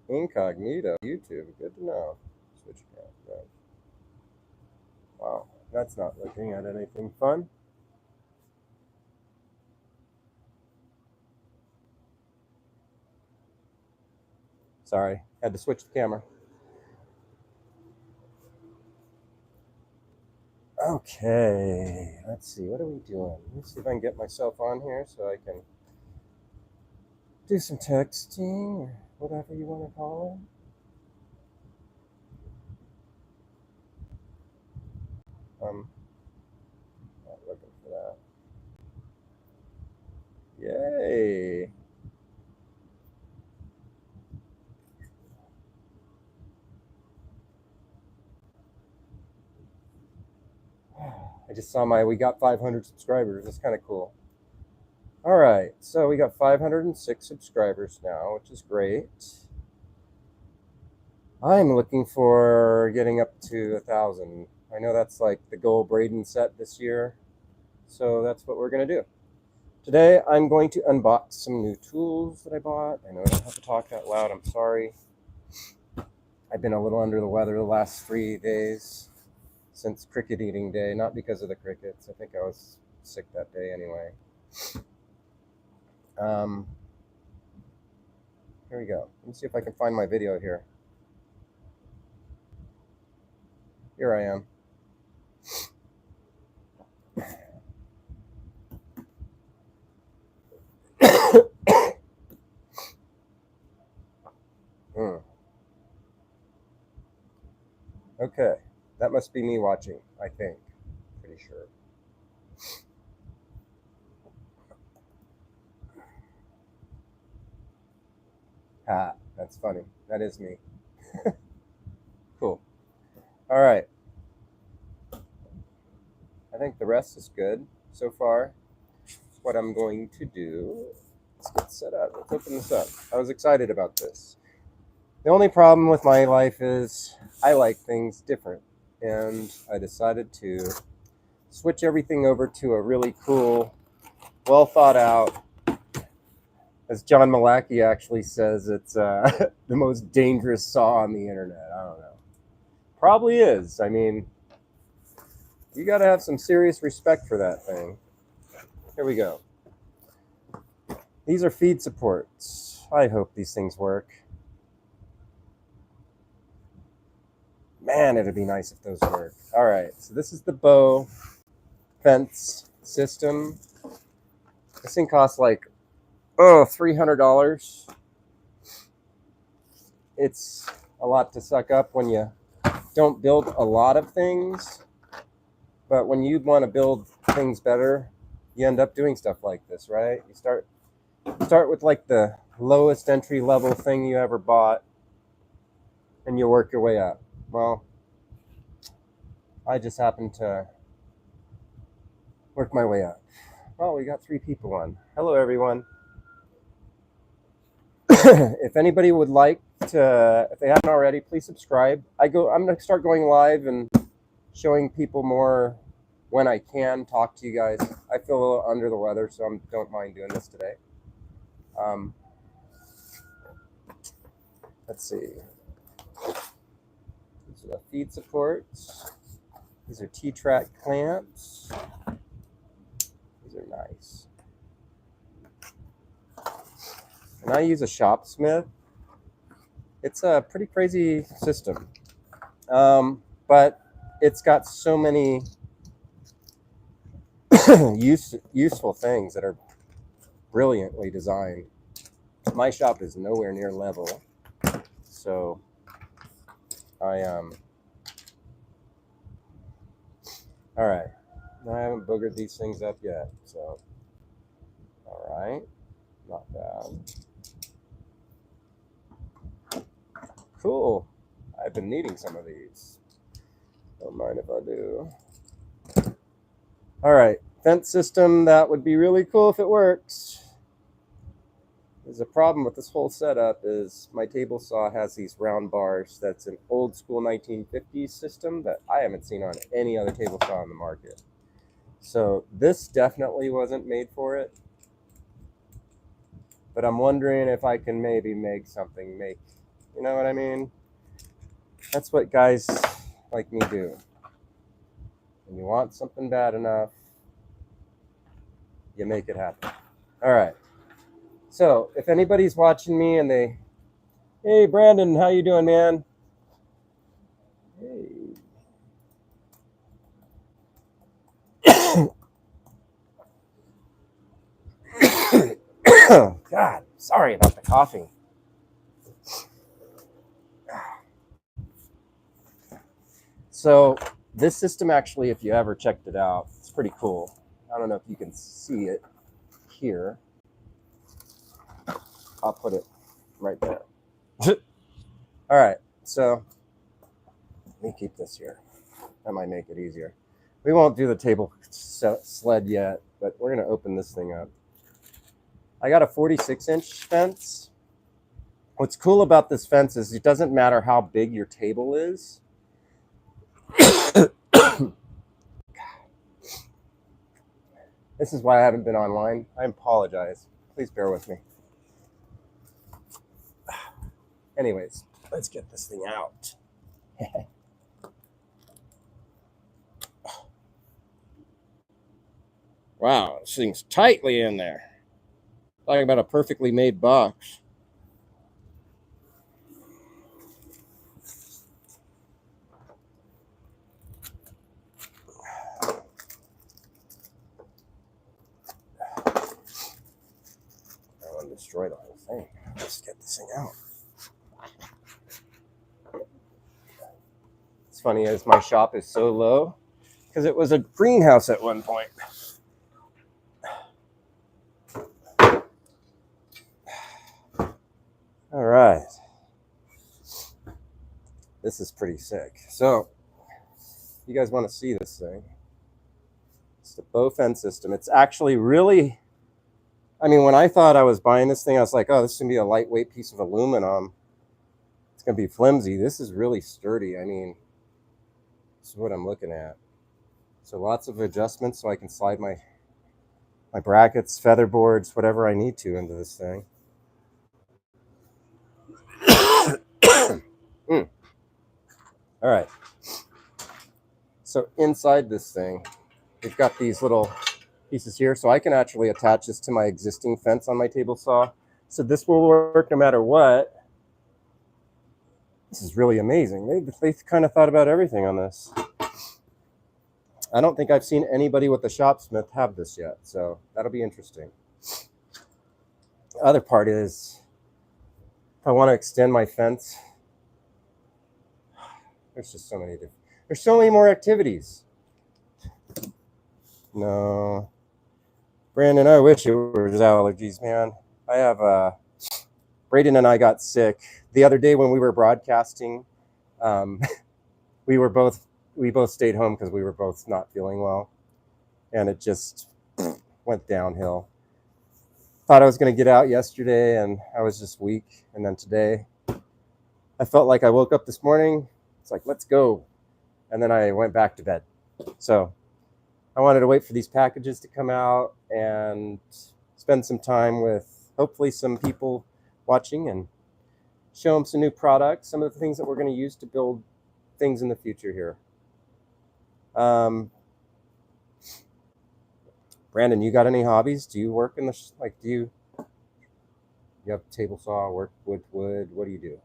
Incognito. YouTube. Good to know. Switch account. No. Wow. That's not looking at anything fun. Sorry. Had to switch the camera. Okay. Let's see. What are we doing? Let's see if I can get myself on here so I can do some texting or whatever you want to call it. Not looking for that. Yay. I just saw we got 500 subscribers. That's kind of cool. All right, so we got 506 subscribers now, which is great. I'm looking for getting up to 1,000. I know that's like the goal Braden set this year, so that's what we're gonna do. Today, I'm going to unbox some new tools that I bought. I know I don't have to talk that loud, I'm sorry. I've been a little under the weather the last 3 days since cricket eating day, not because of the crickets. I think I was sick that day anyway. Here we go. Let me see if I can find my video here. Here I am. Okay, that must be me watching, I think. Pretty sure. Ah, that's funny. That is me. Cool. All right. I think the rest is good so far. What I'm going to do, let's get set up. Let's open this up. I was excited about this. The only problem with my life is I like things different. And I decided to switch everything over to a really cool, well thought out, as John Malarkey actually says, it's the most dangerous saw on the internet. I don't know. Probably is. I mean, you got to have some serious respect for that thing. Here we go. These are feed supports. I hope these things work. Man, it'd be nice if those work. All right, so this is the bow fence system. This thing costs like, $300. It's a lot to suck up when you don't build a lot of things. But when you want to build things better, you end up doing stuff like this, right? You start with like the lowest entry level thing you ever bought, and you work your way up. Well, I just happened to work my way up. Well, we got 3 people on. Hello, everyone. If anybody would like to, if they haven't already, please subscribe. I'm going to start going live and showing people more when I can talk to you guys. I feel a little under the weather, so I don't mind doing this today. Let's see. These are the feed supports. These are T-track clamps. These are nice. And I use a ShopSmith. It's a pretty crazy system. But it's got so many useful things that are brilliantly designed. My shop is nowhere near level. So all right. I haven't boogered these things up yet, so all right. Not bad. Cool. I've been needing some of these. Don't mind if I do. All right, fence system. That would be really cool if it works. There's a problem with this whole setup is my table saw has these round bars. That's an old school 1950s system that I haven't seen on any other table saw on the market. So this definitely wasn't made for it. but I'm wondering if I can maybe make something, you know what I mean? That's what guys like me do. When you want something bad enough, you make it happen. All right. So if anybody's watching me and hey, Brandon, how you doing, man? Hey. God, sorry about the coughing. So this system actually, if you ever checked it out, it's pretty cool. I don't know if you can see it here. I'll put it right there. All right, so let me keep this here. That might make it easier. We won't do the table sled yet, but we're going to open this thing up. I got a 46-inch fence. What's cool about this fence is it doesn't matter how big your table is. This is why I haven't been online. I apologize. Please bear with me. Anyways, let's get this thing out. Wow, this thing's tightly in there. Talking about a perfectly made box. I want to destroy the whole thing. Let's get this thing out. It's funny as my shop is so low because it was a greenhouse at one point. All right. This is pretty sick. So, you guys want to see this thing? It's the bow fence system. It's actually really, I mean, when I thought I was buying this thing, I was like, oh, this is going to be a lightweight piece of aluminum. It's going to be flimsy. This is really sturdy. I mean, this is what I'm looking at. So lots of adjustments so I can slide my brackets, feather boards, whatever I need to into this thing. All right. So inside this thing, we've got these little pieces here. So I can actually attach this to my existing fence on my table saw. So this will work no matter what. This is really amazing. They kind of thought about everything on this. I don't think I've seen anybody with the ShopSmith have this yet. So that'll be interesting. The other part is, if I want to extend my fence, there's just so many different, there's so many more activities. No. Brandon, I wish it was allergies, man. I have, Braden and I got sick. The other day when we were broadcasting, we both stayed home because we were both not feeling well. And it just went downhill. Thought I was going to get out yesterday and I was just weak. And then today, I felt like I woke up this morning. It's like, let's go. And then I went back to bed. So I wanted to wait for these packages to come out and spend some time with hopefully some people watching and show them some new products, some of the things that we're going to use to build things in the future here. Brandon, you got any hobbies? Do you work in the, do you have table saw, work with wood? What do you do?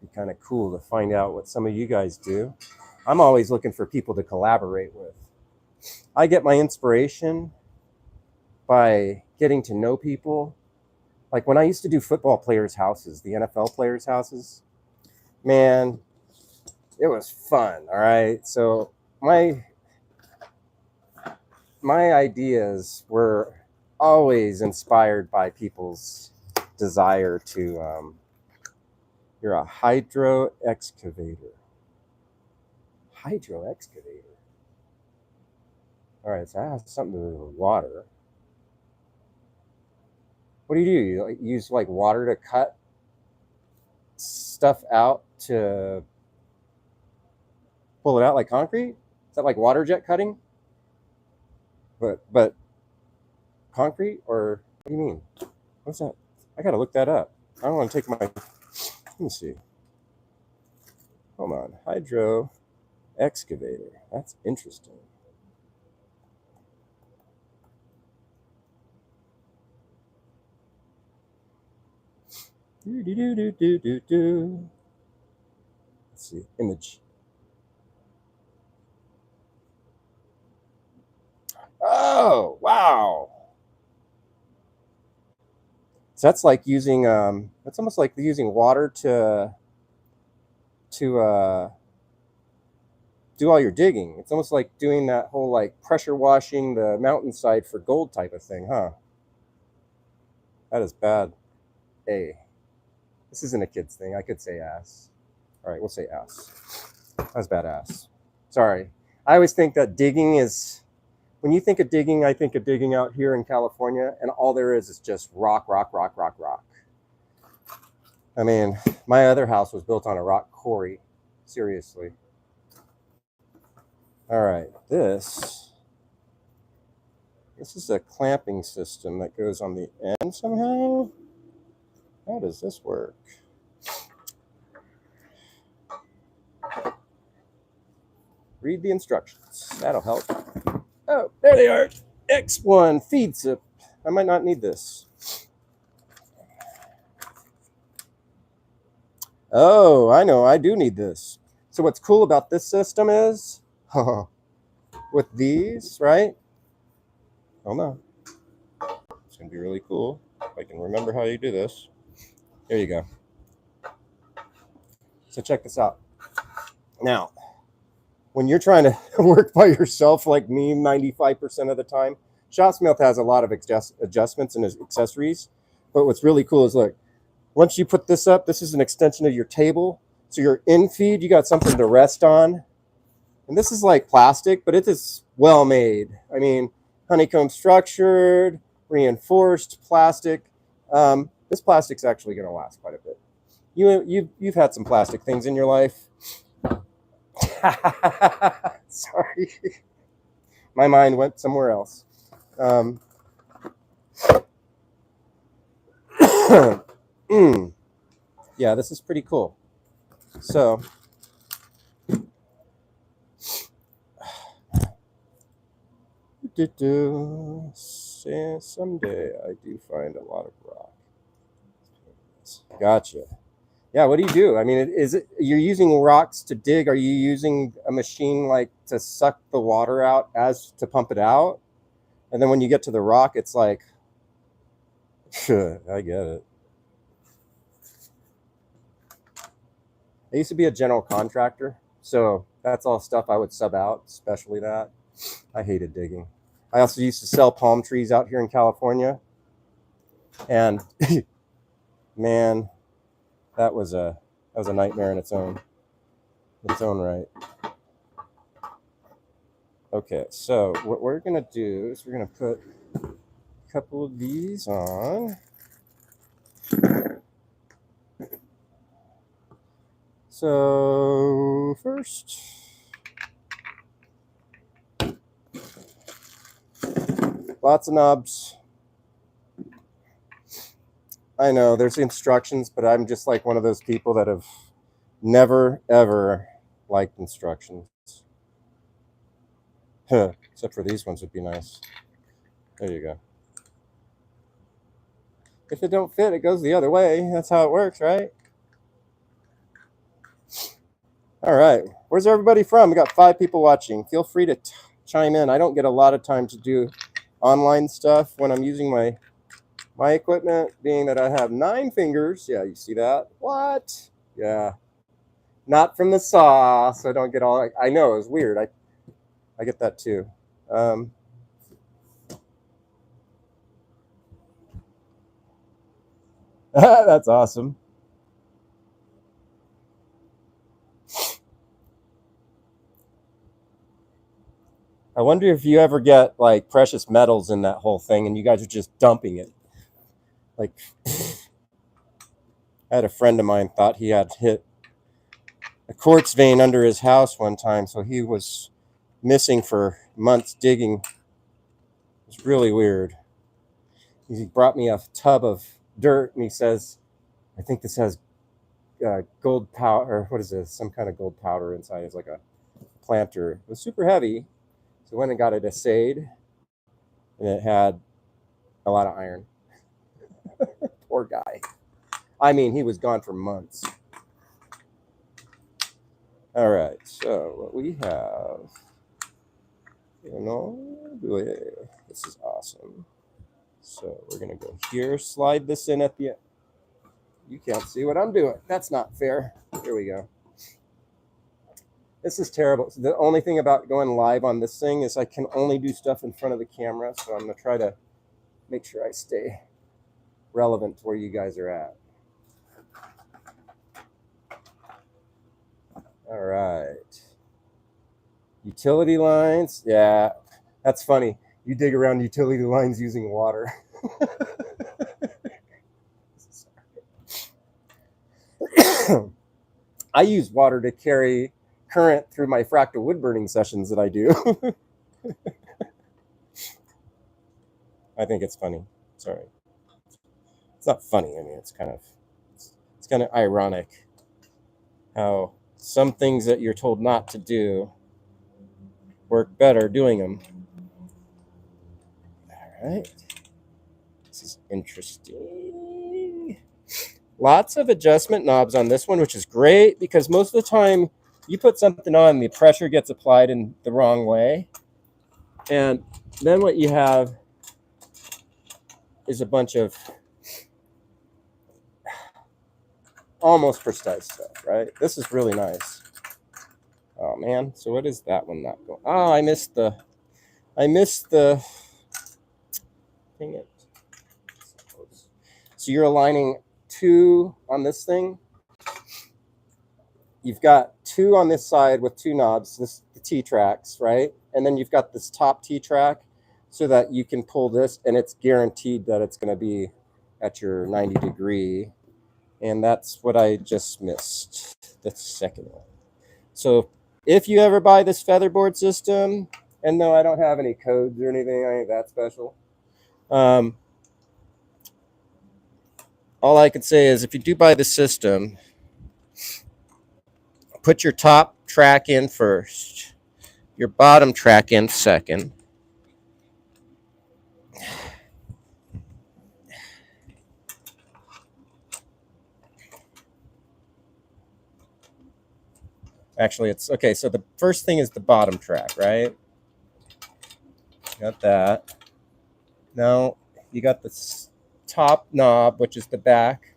Be kind of cool to find out what some of you guys do. I'm always looking for people to collaborate with. I get my inspiration by getting to know people. Like when I used to do football players' houses, the NFL players' houses, man, it was fun, all right? So my ideas were always inspired by people's desire to, you're a hydro excavator. Hydro excavator. All right, so that has something to do with water. What do? You use like water to cut stuff out to pull it out like concrete? Is that like water jet cutting? But concrete, or what do you mean? What's that? I gotta look that up. I don't want to take my. Let me see. Hold on. Hydro excavator. That's interesting. Do. Let's see. Image. Oh, wow. So that's like using that's almost like using water to do all your digging. It's almost like doing that whole like pressure washing the mountainside for gold type of thing, huh? That is bad. Hey, this isn't a kid's thing. I could say ass. All right, we'll say ass. That's badass. Sorry. I always think that digging is, when you think of digging, I think of digging out here in California, and all there is just rock, rock, rock, rock, rock. I mean, my other house was built on a rock quarry. Seriously. All right, this is a clamping system that goes on the end somehow. How does this work? Read the instructions. That'll help. Oh, there they are. X1 feed zip. I might not need this. Oh, I know. I do need this. So what's cool about this system is, with these, right? Oh no. It's going to be really cool. If I can remember how you do this. There you go. So check this out. Now, when you're trying to work by yourself like me 95% of the time, ShopSmith has a lot of adjustments and accessories. But what's really cool is, look, once you put this up, this is an extension of your table. So your in-feed, you got something to rest on. And this is like plastic, but it is well made. I mean, honeycomb structured, reinforced plastic. This plastic's actually going to last quite a bit. You've had some plastic things in your life. Sorry. My mind went somewhere else. Yeah, this is pretty cool. So, someday I do find a lot of rock. Gotcha. Yeah, what do you do? I mean, you're using rocks to dig? Are you using a machine like to suck the water out as to pump it out? And then when you get to the rock, it's like, I get it. I used to be a general contractor, so that's all stuff I would sub out, especially that. I hated digging. I also used to sell palm trees out here in California. And man, that was a nightmare in its own right. Okay, so what we're gonna do is we're gonna put a couple of these on. So first, lots of knobs. I know there's instructions, but I'm just like one of those people that have never, ever liked instructions. Except for these ones would be nice. There you go. If it don't fit, it goes the other way. That's how it works, right? All right. Where's everybody from? We got 5 people watching. Feel free to chime in. I don't get a lot of time to do online stuff when I'm using my equipment, being that I have 9 fingers. Yeah, you see that? What? Yeah. Not from the saw, so I don't get all... I know, it's weird. I get that too. That's awesome. I wonder if you ever get like precious metals in that whole thing and you guys are just dumping it. Like, I had a friend of mine thought he had hit a quartz vein under his house one time, so he was missing for months digging. It's really weird. He brought me a tub of dirt, and he says, I think this has gold powder, or what is this? Some kind of gold powder inside. It's like a planter. It was super heavy. So I went and got it assayed, and it had a lot of iron. Poor guy. I mean, he was gone for months. All right, so what we have, this is awesome. So we're gonna go here, slide this in at the end. You can't see what I'm doing. That's not fair. Here we go. This is terrible. So the only thing about going live on this thing is I can only do stuff in front of the camera. So I'm gonna try to make sure I stay relevant to where you guys are at. All right. Utility lines. Yeah, that's funny. You dig around utility lines using water. I use water to carry current through my fractal wood burning sessions that I do. I think it's funny. Sorry. It's not funny. I mean, it's kind of ironic how some things that you're told not to do work better doing them. All right. This is interesting. Lots of adjustment knobs on this one, which is great because most of the time you put something on, the pressure gets applied in the wrong way. And then what you have is a bunch of almost precise stuff, right? This is really nice. Oh man, so what is that one not going? Oh, I missed the dang it. So you're aligning 2 on this thing. You've got 2 on this side with 2 knobs, the T tracks, right? And then you've got this top T track so that you can pull this and it's guaranteed that it's going to be at your 90 degree. And that's what I just missed, the second one. So if you ever buy this featherboard system, and no, I don't have any codes or anything, I ain't that special. All I could say is if you do buy the system, put your top track in first, your bottom track in second. Actually, it's okay. So the first thing is the bottom track, right? Got that. Now you got the top knob, which is the back,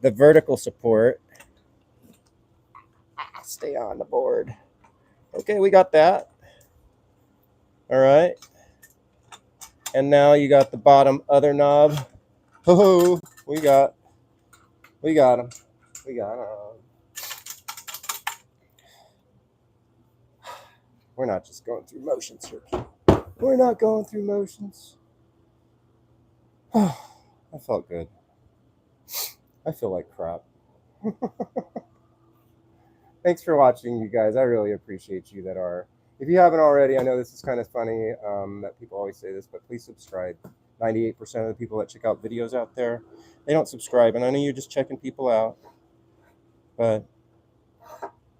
the vertical support. Stay on the board. Okay, we got that. All right. And now you got the bottom other knob. Oh, we got him. We got him. We're not just going through motions here. We're not going through motions. I felt good. I feel like crap. Thanks for watching, you guys. I really appreciate you that are. If you haven't already, I know this is kind of funny that people always say this, but please subscribe. 98% of the people that check out videos out there, they don't subscribe. And I know you're just checking people out, but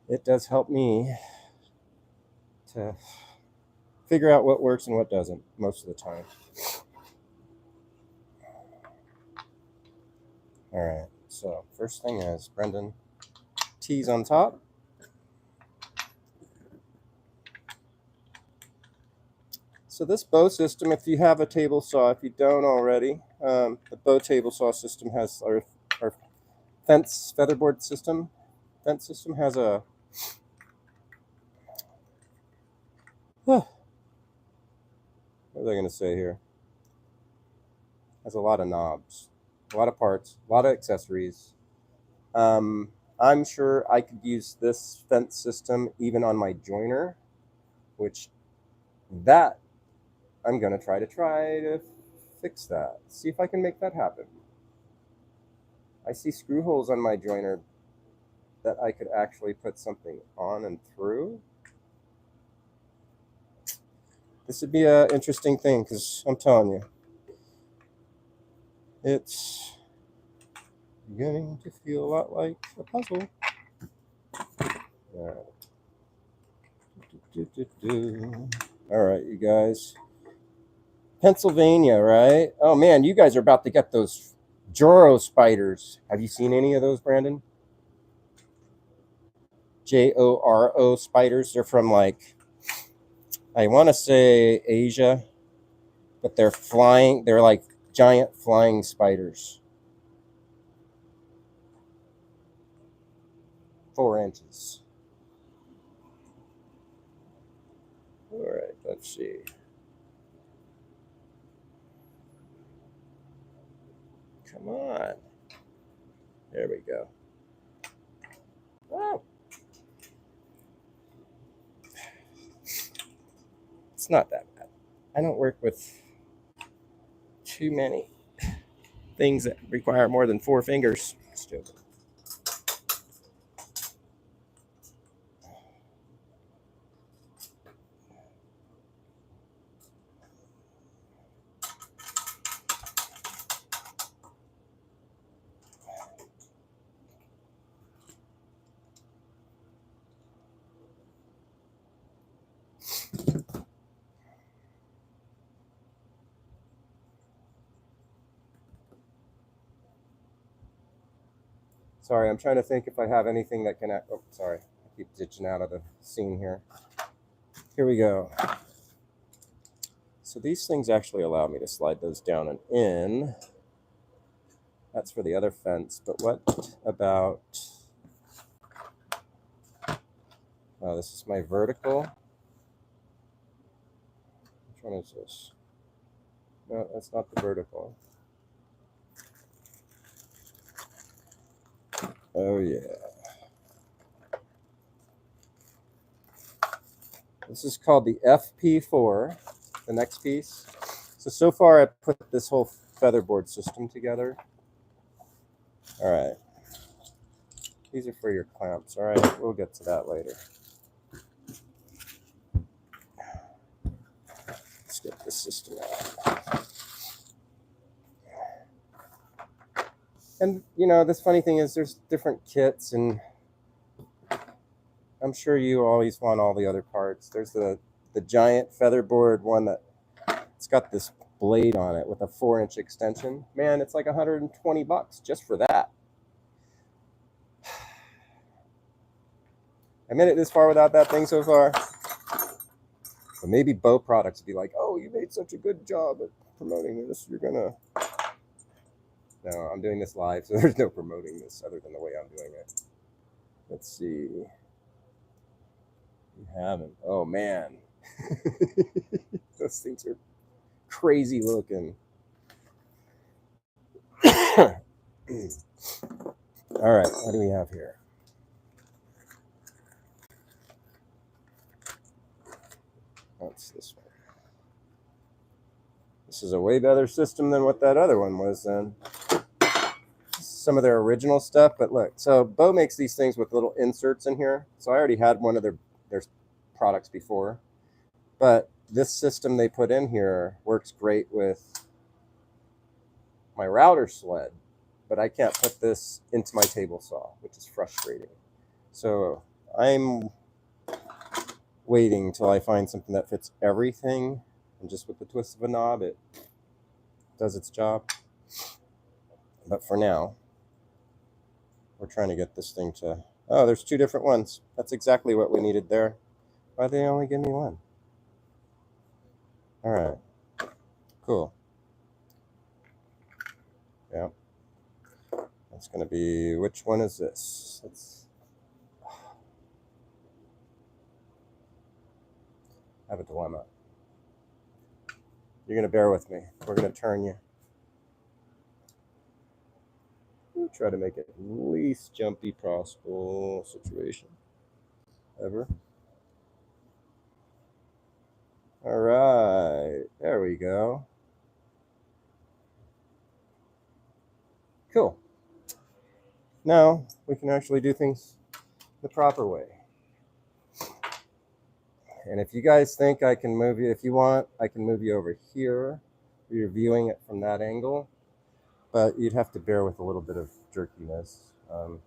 it does help me to figure out what works and what doesn't most of the time. All right, so first thing is Brendan T's on top. So this bow system, if you have a table saw, if you don't already, the bow table saw system has our fence featherboard system. Fence system has a what was I going to say here? Has a lot of knobs, a lot of parts, a lot of accessories. I'm sure I could use this fence system even on my joiner, which that I'm going to try to fix that. See if I can make that happen. I see screw holes on my joiner that I could actually put something on and through. This would be an interesting thing because I'm telling you, It's beginning to feel a lot like a puzzle. All right. All right, you guys. Pennsylvania, right? Oh man, you guys are about to get those Joro spiders. Have you seen any of those, Brandon? Joro spiders. They're from like, I want to say Asia, but they're flying. They're like giant flying spiders. 4 inches. All right, let's see. Come on. There we go. Oh. It's not that bad. I don't work with too many things that require more than 4 fingers. Still. Sorry, I'm trying to think if I have anything that can. Oh, sorry. I keep ditching out of the scene here. Here we go. So these things actually allow me to slide those down and in. That's for the other fence. But what about... Oh, this is my vertical. Which one is this? No, that's not the vertical. Oh, yeah. This is called the FP4, the next piece. So far I put this whole featherboard system together. All right. These are for your clamps. All right, we'll get to that later. Let's get this system out. And, you know, this funny thing is there's different kits, and I'm sure you always want all the other parts. There's the giant featherboard one that it's got this blade on it with a 4-inch extension. Man, it's like $120 just for that. I made it this far without that thing so far. But maybe Bow Products would be like, oh, you made such a good job at promoting this. You're going to... No, I'm doing this live, so there's no promoting this other than the way I'm doing it. Let's see. You haven't. Oh, man. Those things are crazy looking. All right, what do we have here? What's this one? This is a way better system than what that other one was then. Some of their original stuff, but look, so Bow makes these things with little inserts in here. So I already had one of their products before, but this system they put in here works great with my router sled, but I can't put this into my table saw, which is frustrating. So I'm waiting till I find something that fits everything, and just with the twist of a knob, it does its job. But for now, we're trying to get this thing to... Oh, there's 2 different ones. That's exactly what we needed there. Why'd they only give me one? All right. Cool. Yeah. That's going to be... Which one is this? Let's... I have a dilemma. You're going to bear with me. We're going to turn you. We'll try to make it least jumpy possible situation ever. All right, there we go. Cool. Now we can actually do things the proper way. And if you guys think I can move you, if you want, I can move you over here. You're viewing it from that angle. but you'd have to bear with a little bit of jerkiness. All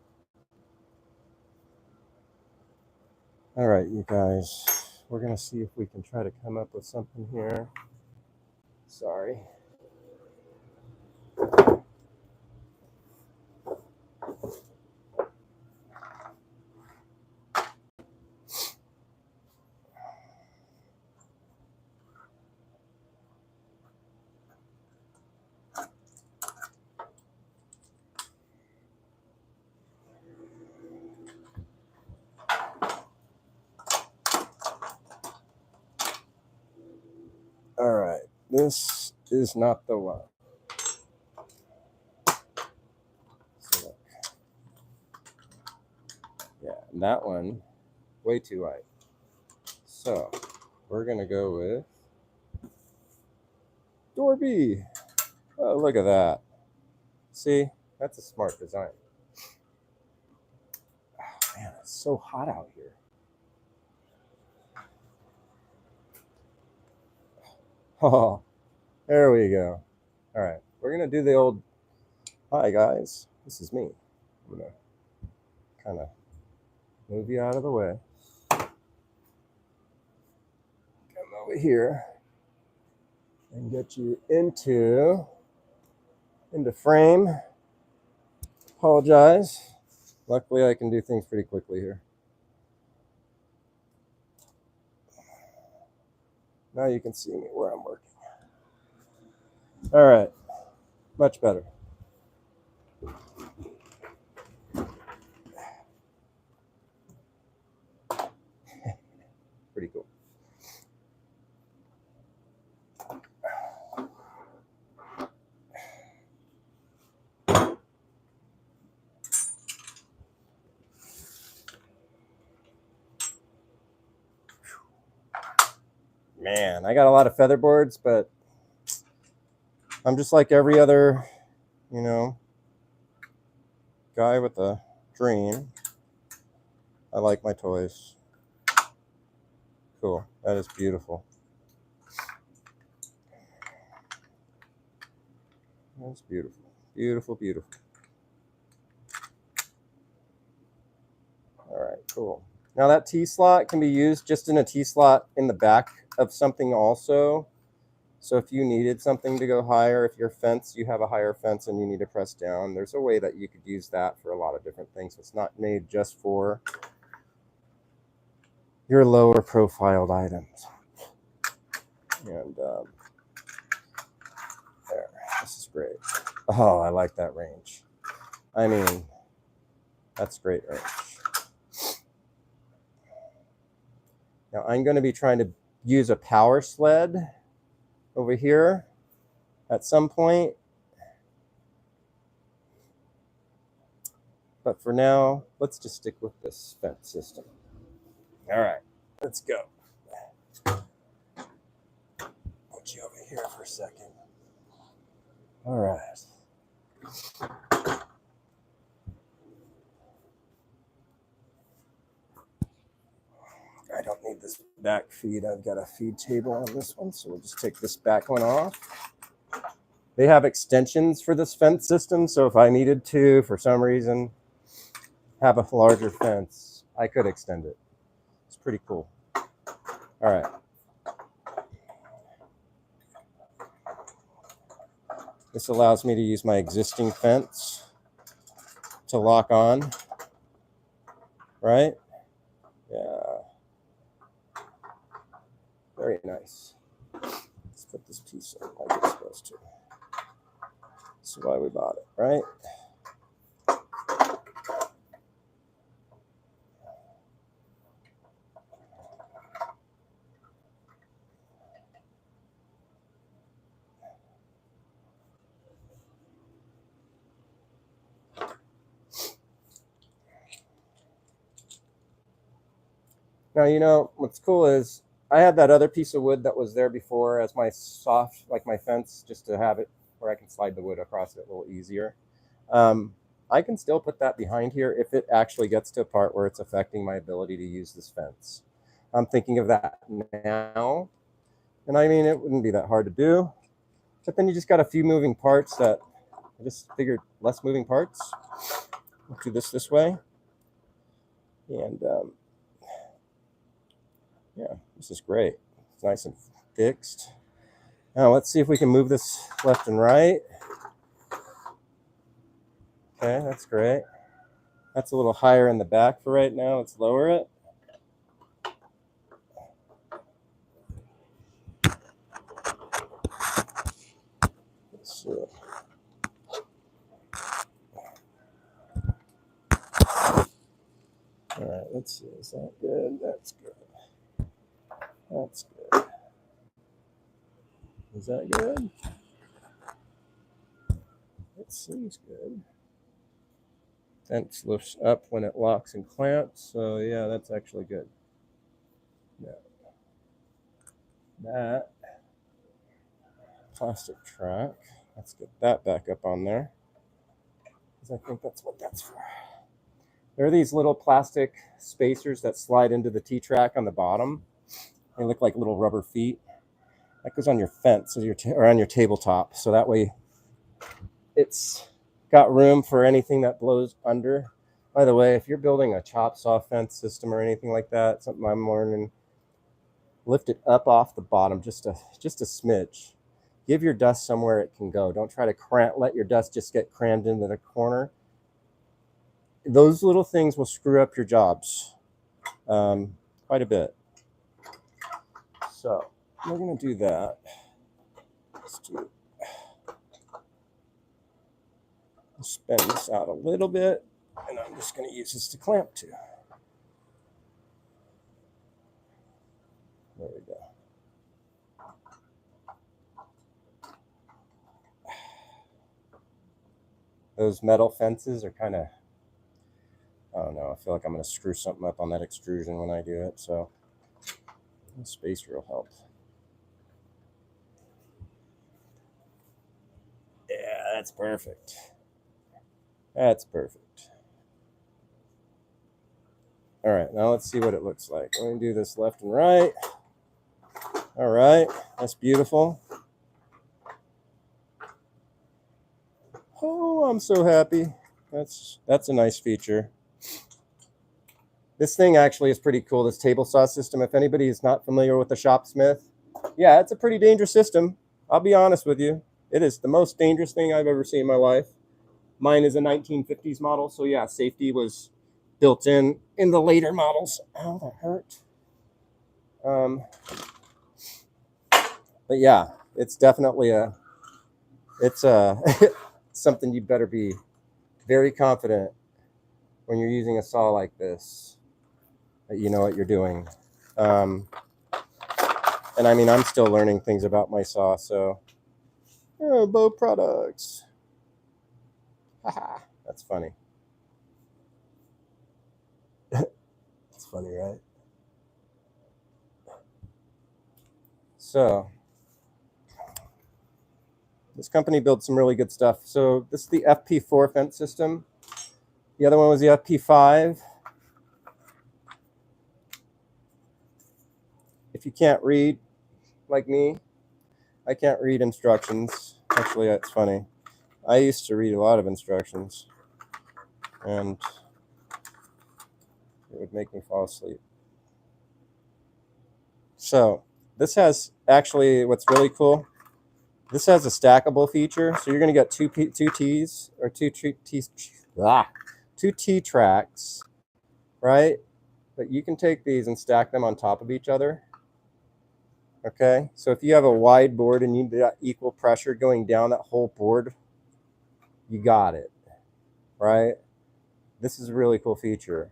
right, you guys, we're gonna see if we can try to come up with something here. Sorry. All right, this is not the one. So, yeah, and that one, way too light. So we're gonna go with door B. Oh, look at that. See, that's a smart design. Oh, man, it's so hot out here. Oh, there we go. All right, we're gonna do the old, hi guys, this is me. I'm gonna kind of move you out of the way. Come over here and get you into frame. Apologize. Luckily, I can do things pretty quickly here. Now you can see me where I'm working. All right, much better. Pretty cool. Man, I got a lot of feather boards, but I'm just like every other, guy with a dream. I like my toys. Cool. That is beautiful. That's beautiful. Beautiful, beautiful. All right, cool. Now that T-slot can be used just in a T-slot in the back of something also. So if you needed something to go higher, if your fence, you have a higher fence and you need to press down, there's a way that you could use that for a lot of different things. It's not made just for your lower profiled items. And there, this is great. Oh, I like that range. I mean, that's great range. Now I'm going to be trying to use a power sled over here at some point. But for now, let's just stick with this fence system. All right, let's go. Put you over here for a second. All right. I don't need this back feed. I've got a feed table on this one, so we'll just take this back one off. They have extensions for this fence system, so if I needed to, for some reason, have a larger fence, I could extend it. It's pretty cool. All right. This allows me to use my existing fence to lock on, right? Yeah. Very nice. Let's put this piece in like it's supposed to. That's why we bought it, right? Now, what's cool is I had that other piece of wood that was there before as my soft, like my fence, just to have it where I can slide the wood across it a little easier. I can still put that behind here if it actually gets to a part where it's affecting my ability to use this fence. I'm thinking of that now. And I mean, it wouldn't be that hard to do. But then you just got a few moving parts that I just figured less moving parts. We'll do this way. And yeah, this is great. It's nice and fixed. Now let's see if we can move this left and right. Okay, that's great. That's a little higher in the back for right now. Let's lower it. Let's see. All right, let's see. Is that good? That's good. That's good. Is that good? It seems good. Fence lifts up when it locks and clamps. So yeah, that's actually good. Yeah. That plastic track. Let's get that back up on there, because I think that's what that's for. There are these little plastic spacers that slide into the T-track on the bottom. They look like little rubber feet. That goes on your fence or on your tabletop, so that way it's got room for anything that blows under. By the way, if you're building a chop saw fence system or anything like that, something I'm learning, lift it up off the bottom just a smidge. Give your dust somewhere it can go. Don't try to let your dust just get crammed into the corner. Those little things will screw up your jobs quite a bit. So we're going to do that. Let's spin this out a little bit, and I'm just going to use this to clamp to. There we go. Those metal fences are kind of, I don't know, I feel like I'm going to screw something up on that extrusion when I do it, so the spacer will help. Yeah, that's perfect. That's perfect. All right, now let's see what it looks like. Let me do this left and right. All right, that's beautiful. Oh, I'm so happy. That's a nice feature. This thing actually is pretty cool, this table saw system. If anybody is not familiar with the ShopSmith, yeah, it's a pretty dangerous system. I'll be honest with you. It is the most dangerous thing I've ever seen in my life. Mine is a 1950s model, so yeah, safety was built in the later models. Ow, that hurt. But yeah, it's definitely it's something you better be very confident when you're using a saw like this, that you know what you're doing. And I mean, I'm still learning things about my saw, so Bow products. Haha, that's funny. It's funny, right? So this company builds some really good stuff. So this is the FP4 fence system. The other one was the FP5. If you can't read, like me, I can't read instructions. Actually, that's funny. I used to read a lot of instructions, and it would make me fall asleep. So this has actually, what's really cool, this has a stackable feature. So you're going to get two T's or two T-tracks, right? But you can take these and stack them on top of each other. Okay, so if you have a wide board and you need that equal pressure going down that whole board, you got it, right? This is a really cool feature.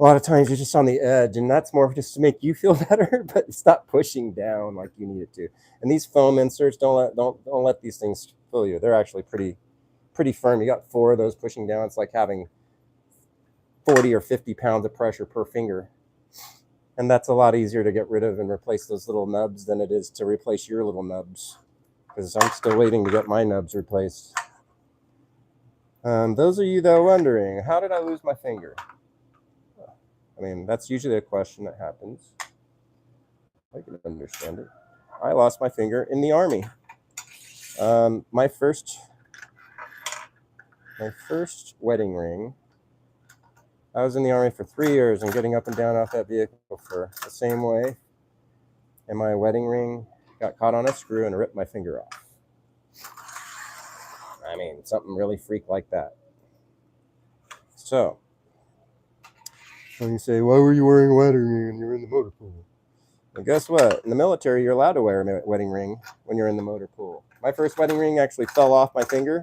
A lot of times you're just on the edge, and that's more just to make you feel better, but it's not pushing down like you need it to. And these foam inserts, don't let these things fool you. They're actually pretty firm. You got 4 of those pushing down. It's like having 40 or 50 pounds of pressure per finger. And that's a lot easier to get rid of and replace those little nubs than it is to replace your little nubs, because I'm still waiting to get my nubs replaced. Those of you that are wondering, how did I lose my finger? I mean, that's usually a question that happens. I can understand it. I lost my finger in the Army. My first my first wedding ring. I was in the Army for 3 years and getting up and down off that vehicle for the same way. And my wedding ring got caught on a screw and ripped my finger off. I mean, something really freak like that. So, when you say, why were you wearing a wedding ring when you're in the motor pool? Well, guess what? In the military, you're allowed to wear a wedding ring when you're in the motor pool. My first wedding ring actually fell off my finger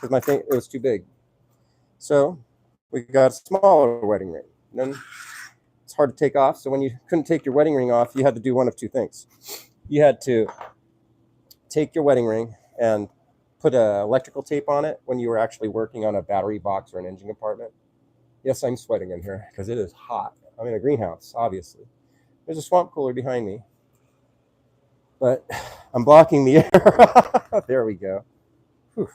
because it was too big. So we got a smaller wedding ring. And then it's hard to take off. So when you couldn't take your wedding ring off, you had to do one of two things. You had to take your wedding ring and put electrical tape on it when you were actually working on a battery box or an engine compartment. Yes, I'm sweating in here because it is hot. I'm in a greenhouse, obviously. There's a swamp cooler behind me, but I'm blocking the air. There we go. Whew.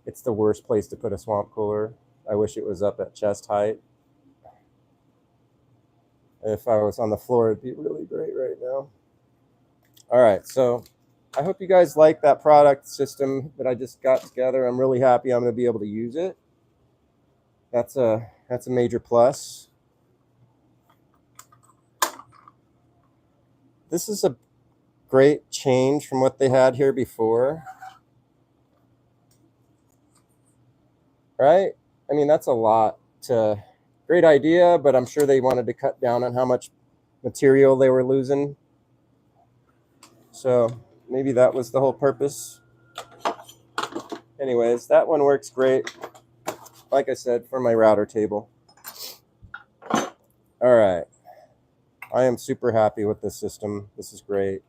It's the worst place to put a swamp cooler. I wish it was up at chest height. If I was on the floor, it'd be really great right now. All right, so I hope you guys like that product system that I just got together. I'm really happy I'm going to be able to use it. That's a major plus. This is a great change from what they had here before. Right? I mean, that's a lot. Great idea, but I'm sure they wanted to cut down on how much material they were losing. So maybe that was the whole purpose. Anyways, that one works great. Like I said, for my router table. All right. I am super happy with this system. This is great.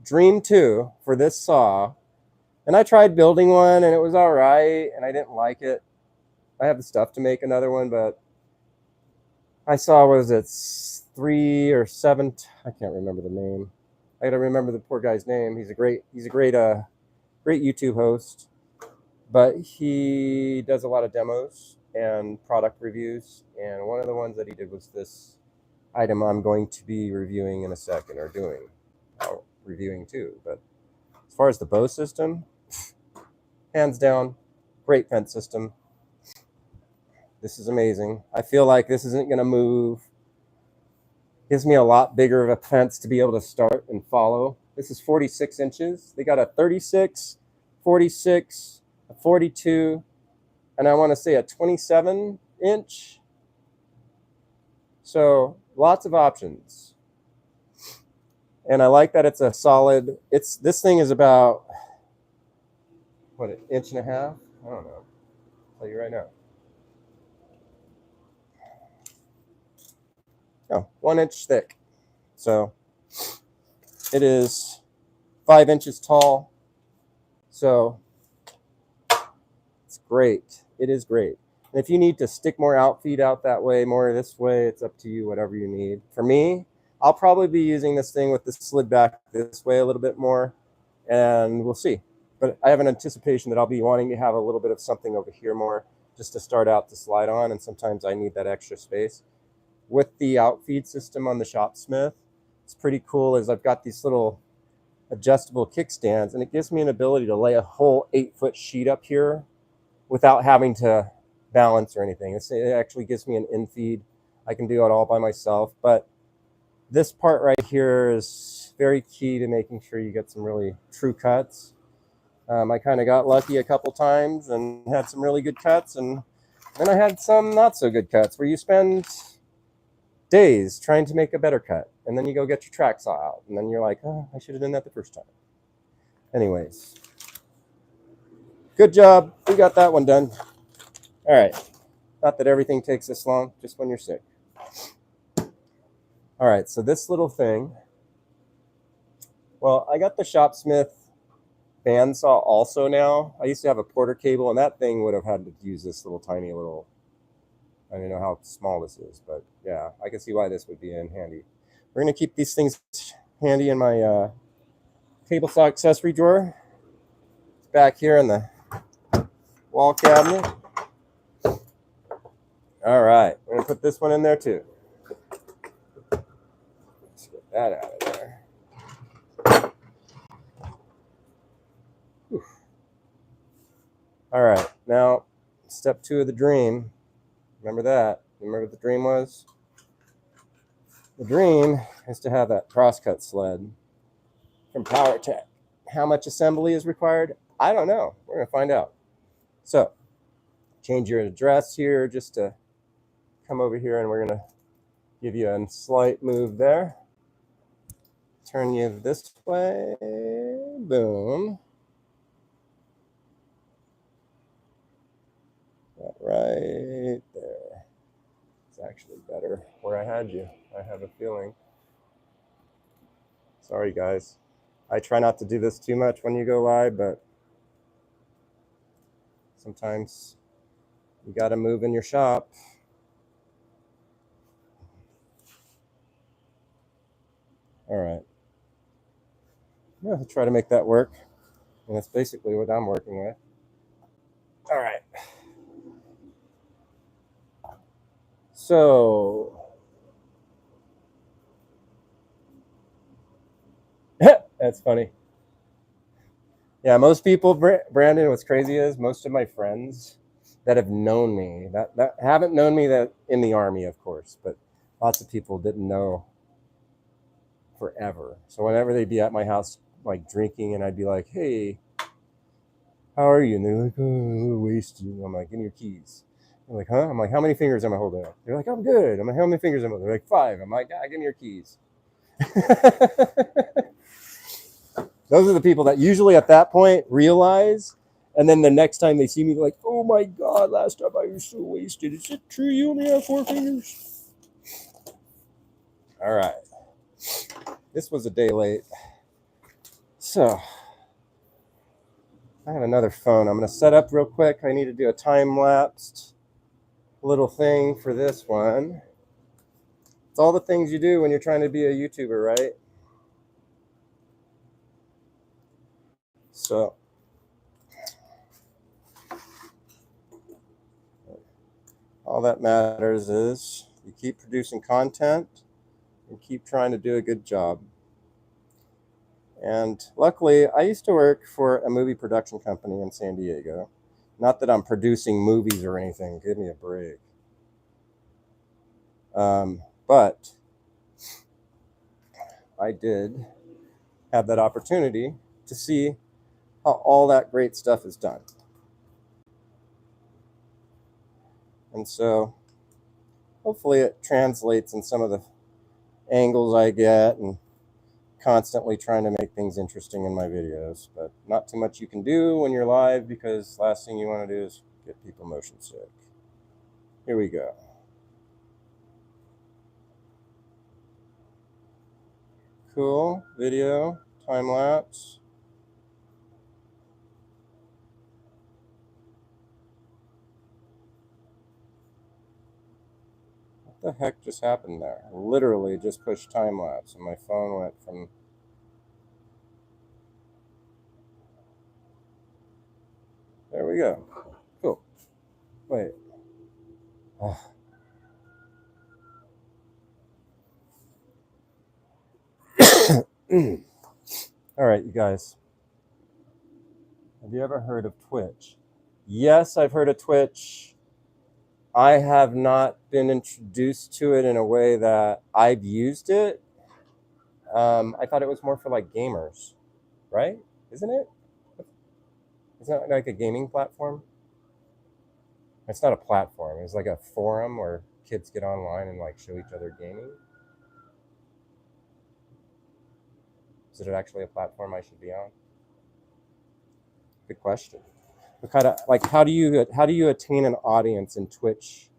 Dream 2 for this saw. And I tried building one and it was all right and I didn't like it. I have the stuff to make another one, but I saw, was it 3 or 7? I can't remember the name. I gotta remember the poor guy's name. He's a great YouTube host, but he does a lot of demos and product reviews. And one of the ones that he did was this item I'm going to be reviewing in a second, or reviewing too. But as far as the bow system, hands down, great fence system. This is amazing. I feel like this isn't going to move. Gives me a lot bigger of a fence to be able to start and follow. This is 46 inches. They got a 36, 46, a 42, and I want to say a 27 inch. So lots of options. And I like that it's a solid, this thing is about, what, an inch and a half? I don't know. I'll tell you right now. No, 1 inch thick. So it is 5 inches tall. So it's great. It is great. And if you need to stick more outfeed out that way, more this way, it's up to you, whatever you need. For me, I'll probably be using this thing with the slid back this way a little bit more, and we'll see. But I have an anticipation that I'll be wanting to have a little bit of something over here more just to start out to slide on, and sometimes I need that extra space. With the outfeed system on the ShopSmith, it's pretty cool as I've got these little adjustable kickstands, and it gives me an ability to lay a whole 8-foot sheet up here without having to balance or anything. It actually gives me an infeed. I can do it all by myself, but this part right here is very key to making sure you get some really true cuts. I kind of got lucky a couple times and had some really good cuts, and then I had some not so good cuts where you spend days trying to make a better cut, and then you go get your track saw out, and then you're like, oh, I should have done that the first time. Anyways, good job. We got that one done. All right. Not that everything takes this long, just when you're sick. All right, so this little thing, well, I got the ShopSmith bandsaw also now. I used to have a Porter cable, and that thing would have had to use this little tiny little, I don't know how small this is, but yeah, I can see why this would be in handy. We're going to keep these things handy in my table saw accessory drawer. It's back here in the wall cabinet. All right, we're going to put this one in there too. Let's get that out of there. All right, now step 2 of the dream. Remember that? Remember what the dream was? The dream is to have that crosscut sled from Powertec. How much assembly is required? I don't know. We're going to find out. So, change your address here just to come over here, and we're going to give you a slight move there. Turn you this way. Boom. That right there. It's actually better where I had you. I have a feeling. Sorry, guys. I try not to do this too much when you go live, but sometimes you got to move in your shop. All right. Yeah, I'll try to make that work. And that's basically what I'm working with. All right. So, that's funny. Yeah, most people, Brandon, what's crazy is most of my friends that have known me, that haven't known me that in the Army, of course, but lots of people didn't know forever. So whenever they'd be at my house, like drinking, and I'd be like, hey, how are you? And they're like, oh, I'm a little wasted. And I'm like, give me your keys. They're like, huh? I'm like, how many fingers am I holding up? They're like, I'm good. I'm like, how many fingers am I holding? They're like, 5. I'm like, give me your keys. Those are the people that usually at that point realize, and then the next time they see me, they're like, oh my God, last time I was so wasted. Is it true you only have 4 fingers? All right. This was a day late. So, I have another phone. I'm going to set up real quick. I need to do a time-lapsed little thing for this one. It's all the things you do when you're trying to be a YouTuber, right? So, all that matters is you keep producing content and keep trying to do a good job. And luckily, I used to work for a movie production company in San Diego. Not that I'm producing movies or anything. Give me a break. But I did have that opportunity to see how all that great stuff is done. And so hopefully it translates in some of the angles I get, and constantly trying to make things interesting in my videos, but not too much you can do when you're live, because last thing you want to do is get people motion sick. Here we go. Cool video, time lapse. What the heck just happened there? I literally just pushed time lapse and my phone went from... There we go. Cool. Wait. Oh. All right, you guys. Have you ever heard of Twitch? Yes, I've heard of Twitch. I have not been introduced to it in a way that I've used it. I thought it was more for like gamers, right? Isn't it? Isn't it like a gaming platform? It's not a platform. It's like a forum where kids get online and like show each other gaming. Is it actually a platform I should be on? Good question. What kind of, like, how do you attain an audience in Twitch,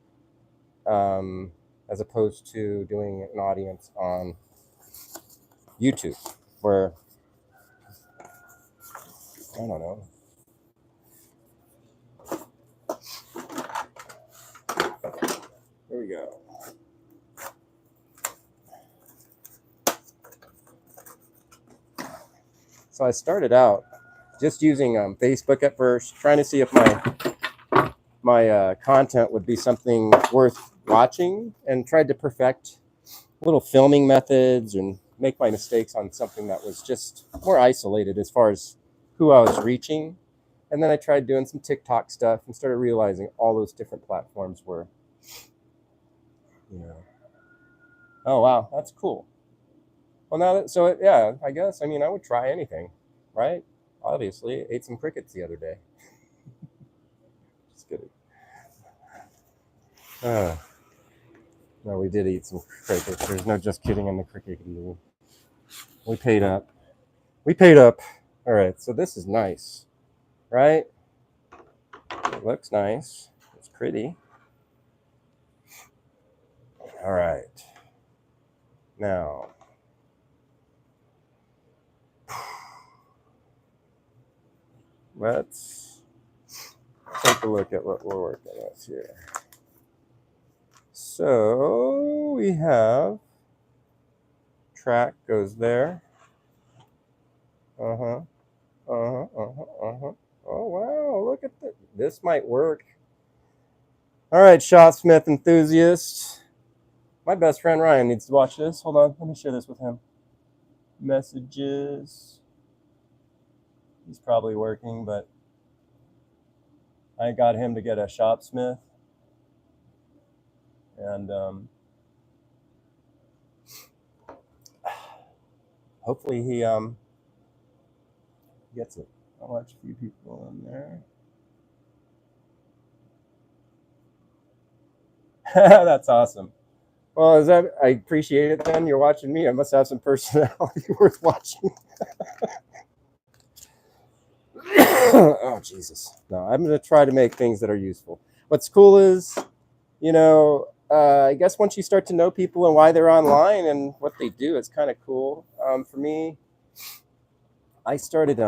as opposed to doing an audience on YouTube, where I don't know. Here we go. So I started out just using Facebook at first, trying to see if my content would be something worth watching, and tried to perfect little filming methods and make my mistakes on something that was just more isolated as far as who I was reaching. And then I tried doing some TikTok stuff and started realizing all those different platforms were, you know, oh wow, that's cool. Well, now that, so it, yeah, I guess, I mean, I would try anything, right? Obviously, ate some crickets the other day. Just kidding. Uh, no, we did eat some crickets. There's no just kidding in the cricket eating. We paid up. We paid up. All right, so this is nice, right? It looks nice. It's pretty. All right. Now, let's take a look at what we're working with here. So we have track goes there. Uh-huh. Uh-huh. Uh-huh. Uh-huh. Oh wow, look at that. This might work. All right, ShopSmith enthusiast. My best friend Ryan needs to watch this. Hold on, let me share this with him. Messages. He's probably working, but I got him to get a ShopSmith. And hopefully he gets it. I'll watch a few people in there. That's awesome. Well, is that I appreciate it then. You're watching me. I must have some personality worth watching. Oh Jesus. No, I'm gonna try to make things that are useful. What's cool is, you know, I guess once you start to know people and why they're online and what they do, it's kind of cool. For me, I started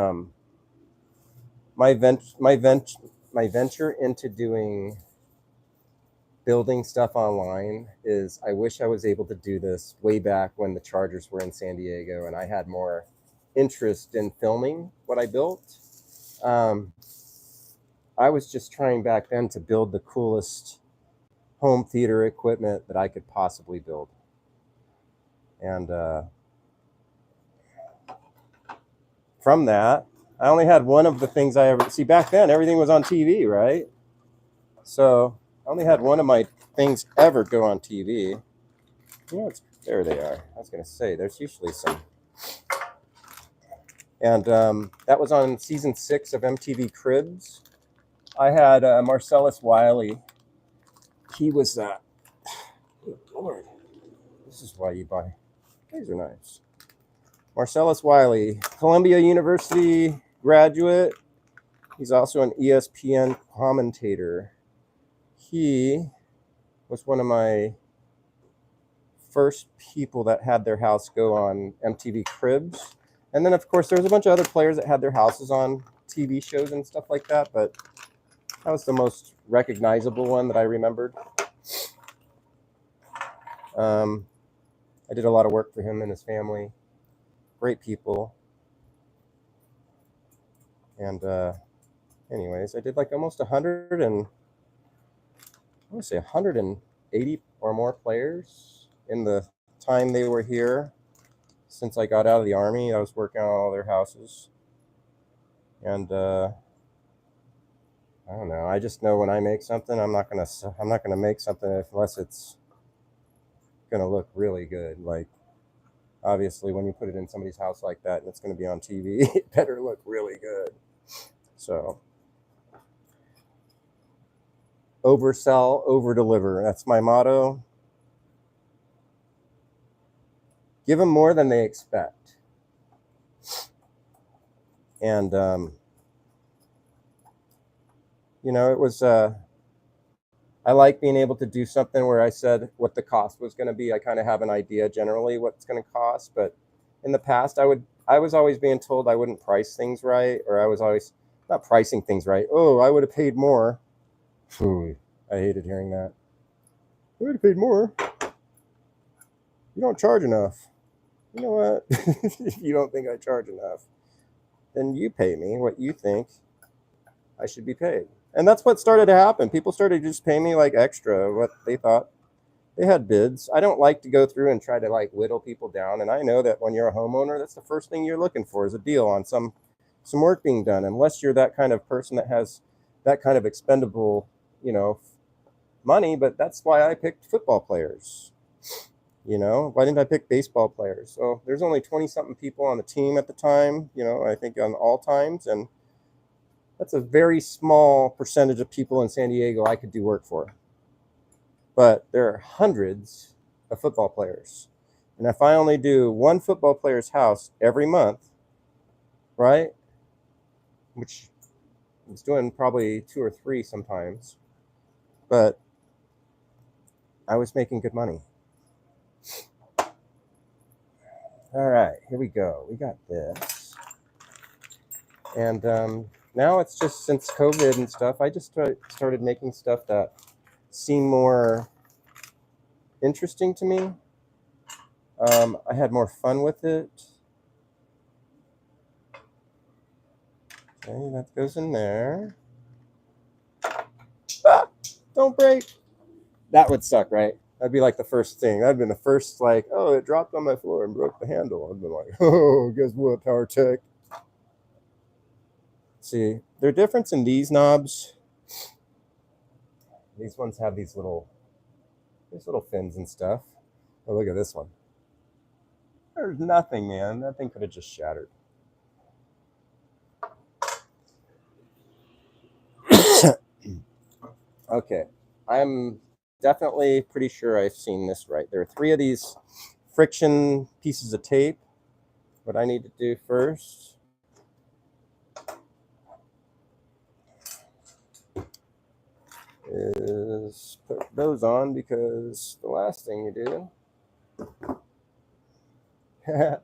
my venture into doing building stuff online is I wish I was able to do this way back when the Chargers were in San Diego and I had more interest in filming what I built. I was just trying back then to build the coolest home theater equipment that I could possibly build. And from that, I only had one of the things I ever see back then. Everything was on TV, right? So I only had one of my things ever go on TV. You know, there they are. I was going to say, there's usually some. And that was on season 6 of MTV Cribs. I had Marcellus Wiley. He was, Lord, this is why you buy. These are nice. Marcellus Wiley, Columbia University graduate. He's also an ESPN commentator. He was one of my first people that had their house go on MTV Cribs. And then, of course, there was a bunch of other players that had their houses on TV shows and stuff like that, but that was the most recognizable one that I remembered. I did a lot of work for him and his family. Great people. And anyways, I did like almost 180 or more players in the time they were here. Since I got out of the Army, I was working on all their houses. And I don't know. I just know when I make something, I'm not gonna make something unless it's gonna look really good. Like, obviously, when you put it in somebody's house like that and it's gonna be on TV, it better look really good. So, oversell, over deliver. That's my motto. Give them more than they expect. And you know, it was. I like being able to do something where I said what the cost was going to be. I kind of have an idea generally what it's going to cost, but in the past, I was always being told I wouldn't price things right, or I was always not pricing things right. Oh, I would have paid more. Ooh, I hated hearing that. I would have paid more. You don't charge enough. You know what? If you don't think I charge enough, then you pay me what you think I should be paid. And that's what started to happen. People started to just pay me like extra what they thought. They had bids. I don't like to go through and try to like whittle people down. And I know that when you're a homeowner, that's the first thing you're looking for is a deal on some some work being done, unless you're that kind of person that has that kind of expendable, money. But that's why I picked football players. Why didn't I pick baseball players? So there's only 20 something people on the team at the time, I think on all times. And that's a very small percentage of people in San Diego I could do work for. But there are hundreds of football players. And if I only do one football player's house every month, right, which I was doing probably 2 or 3 sometimes, but I was making good money. All right, here we go. We got this. And now it's just, since COVID and stuff, I just started making stuff that seemed more interesting to me. I had more fun with it. Okay, that goes in there. Ah, don't break. That would suck, right? That'd be like the first thing. That'd been the first, like, oh, it dropped on my floor and broke the handle. I'd been like, oh, guess what, Powertec? See, the difference in these knobs, these ones have these little fins and stuff. Oh, look at this one. There's nothing, man. That thing could have just shattered. Okay, I'm definitely pretty sure I've seen this right. There are 3 of these friction pieces of tape. What I need to do first is put those on, because the last thing you do. All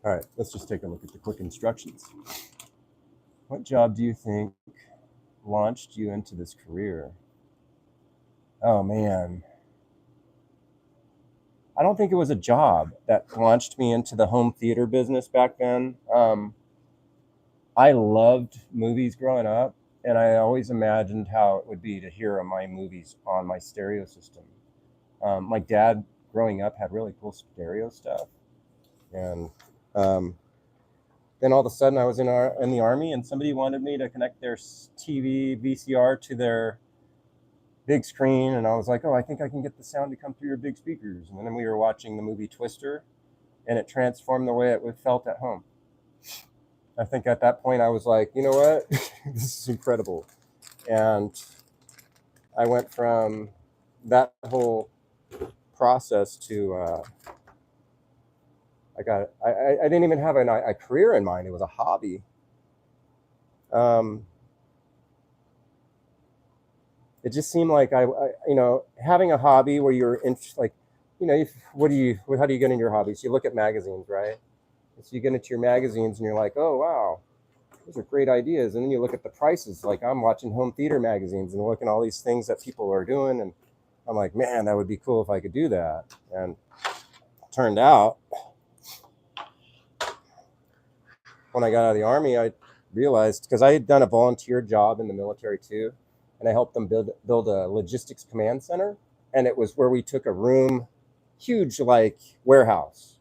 right, let's just take a look at the quick instructions. What job do you think launched you into this career? Oh man, I don't think it was a job that launched me into the home theater business back then. I loved movies growing up, and I always imagined how it would be to hear my movies on my stereo system. My dad, growing up, had really cool stereo stuff, and then all of a sudden I was in the Army, and somebody wanted me to connect their TV VCR to their big screen, and I was like, oh, I think I can get the sound to come through your big speakers. And then we were watching the movie Twister, and it transformed the way it felt at home. I think at that point I was like, you know what, this is incredible. And I went from that whole process to I didn't even have a career in mind. It was a hobby. It just seemed like I having a hobby where you're like, how do you get into your hobbies? You look at magazines, right? So you get into your magazines and you're like, oh wow, those are great ideas. And then you look at the prices. Like, I'm watching home theater magazines and looking at all these things that people are doing, and I'm like, man, that would be cool if I could do that. And it turned out, when I got out of the Army, I realized, because I had done a volunteer job in the military too, and I helped them build a logistics command center. And it was where we took a room, huge like warehouse,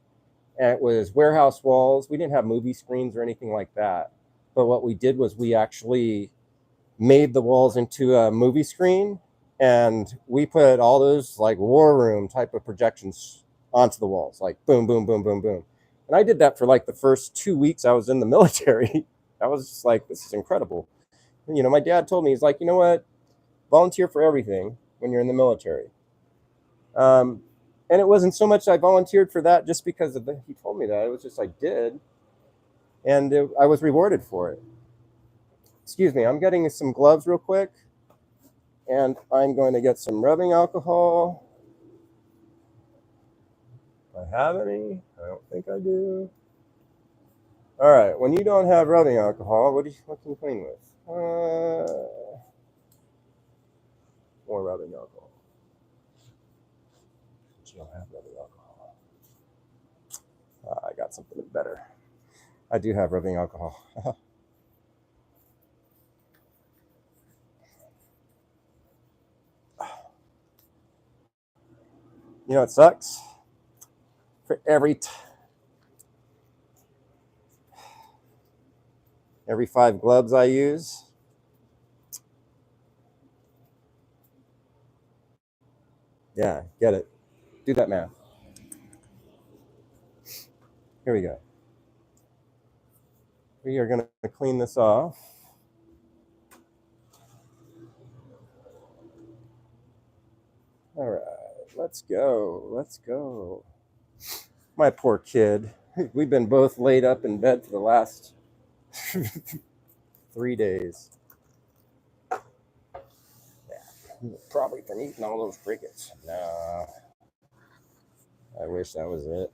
and it was warehouse walls. We didn't have movie screens or anything like that. But what we did was we actually made the walls into a movie screen, and we put all those like war room type of projections onto the walls, like boom, boom, boom, boom, boom. And I did that for like the first 2 weeks I was in the military. I was just like, this is incredible. And, my dad told me, he's like, you know what? Volunteer for everything when you're in the military. And it wasn't so much I volunteered for that just because he told me that. It was just I did. And I was rewarded for it. Excuse me, I'm getting some gloves real quick. And I'm going to get some rubbing alcohol. Do I have any? I don't think I do. All right, when you don't have rubbing alcohol, what can you clean with? More rubbing alcohol. But you don't have rubbing alcohol. I got something better. I do have rubbing alcohol. You know, it sucks. For every every 5 gloves I use. Yeah, get it. Do that math. Here we go. We are going to clean this off. All right, let's go. Let's go. My poor kid. We've been both laid up in bed for the last 3 days. Yeah, probably from eating all those crickets. Nah, I wish that was it.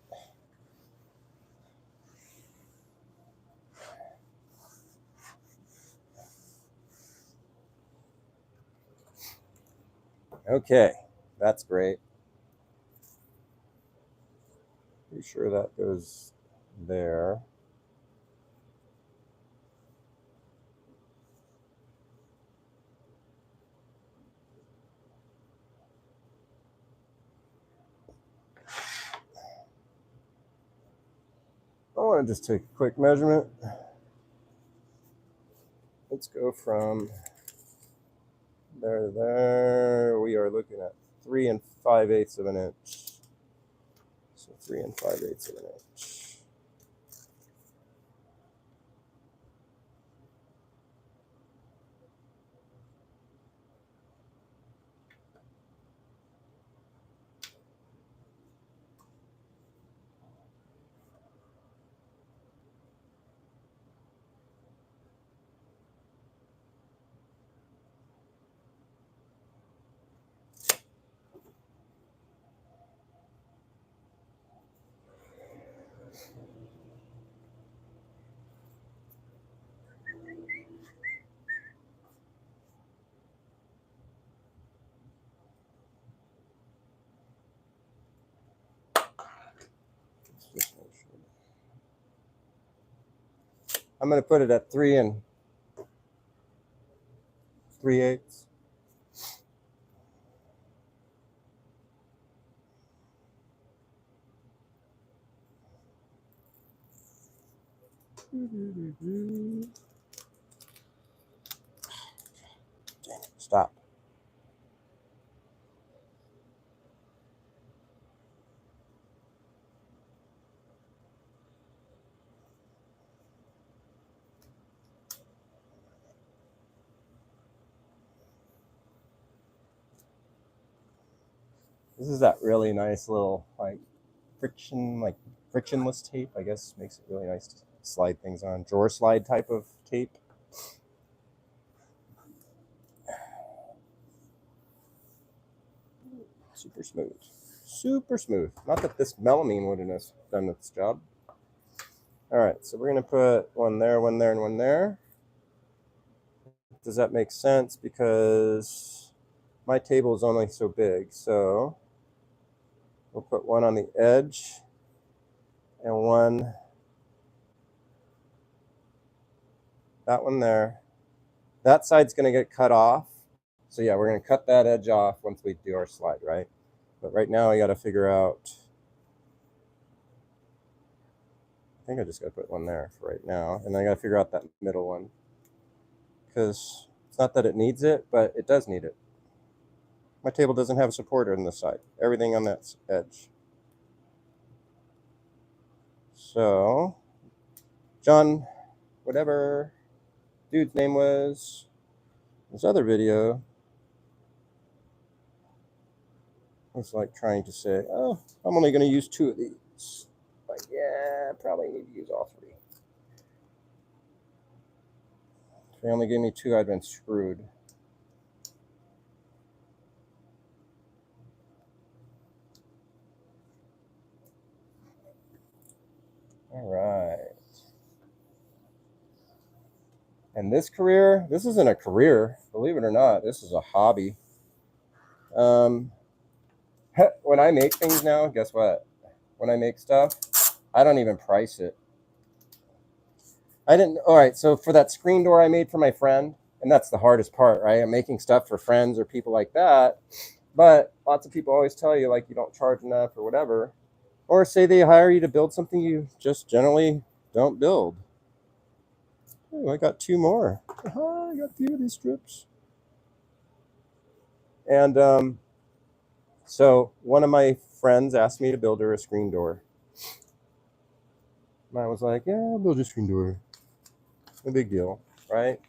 Okay, that's great. Pretty sure that goes there. I want to just take a quick measurement. Let's go from there to there. We are looking at 3 5/8 of an inch. So 3 5/8 of an inch. I'm going to put it at 3 3/8. Stop. This is that really nice little frictionless tape, I guess. Makes it really nice to slide things on. Drawer slide type of tape. Super smooth. Super smooth. Not that this melamine wouldn't have done its job. All right, so we're going to put one there, and one there. Does that make sense? Because my table is only so big. So we'll put one on the edge and one, that one there. That side's going to get cut off. So yeah, we're going to cut that edge off once we do our slide, right? But right now I got to figure out, I think I just got to put one there for right now. And then I got to figure out that middle one. Because it's not that it needs it, but it does need it. My table doesn't have a supporter on this side. Everything on that edge. So, John, whatever dude's name was, this other video was like trying to say, oh, I'm only going to use 2 of these. Like, yeah, probably need to use all 3. If they only gave me 2, I'd been screwed. All right. And this career, this isn't a career, believe it or not. This is a hobby. When I make things now, guess what? When I make stuff, I don't even price it. I didn't. All right. So for that screen door I made for my friend, and that's the hardest part, right? I'm making stuff for friends or people like that. But lots of people always tell you, like, you don't charge enough or whatever. Or say they hire you to build something you just generally don't build. Oh, I got 2 more. I got a few of these strips. And so one of my friends asked me to build her a screen door. And I was like, yeah, I'll build you a screen door. No big deal, right?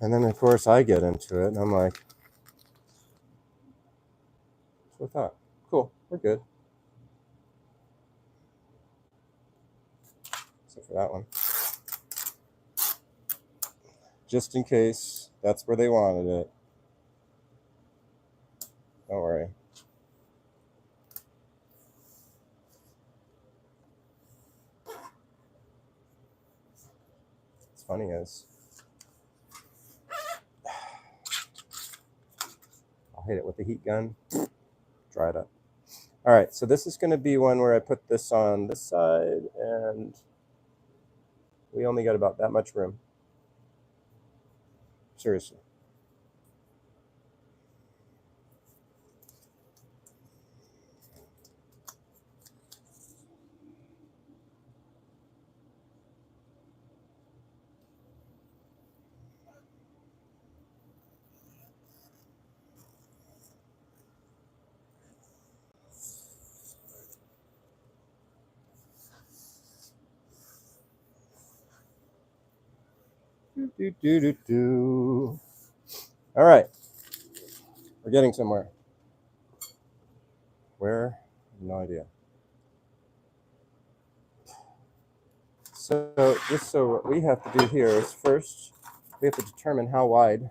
And then, of course, I get into it, and I'm like, so I thought, cool, we're good. Except for that one. Just in case that's where they wanted it. Don't worry. What's funny is I'll hit it with the heat gun, dry it up. All right, so this is going to be one where I put this on this side, and we only got about that much room. Seriously. All right, we're getting somewhere. Where? No idea. So what we have to do here is first we have to determine how wide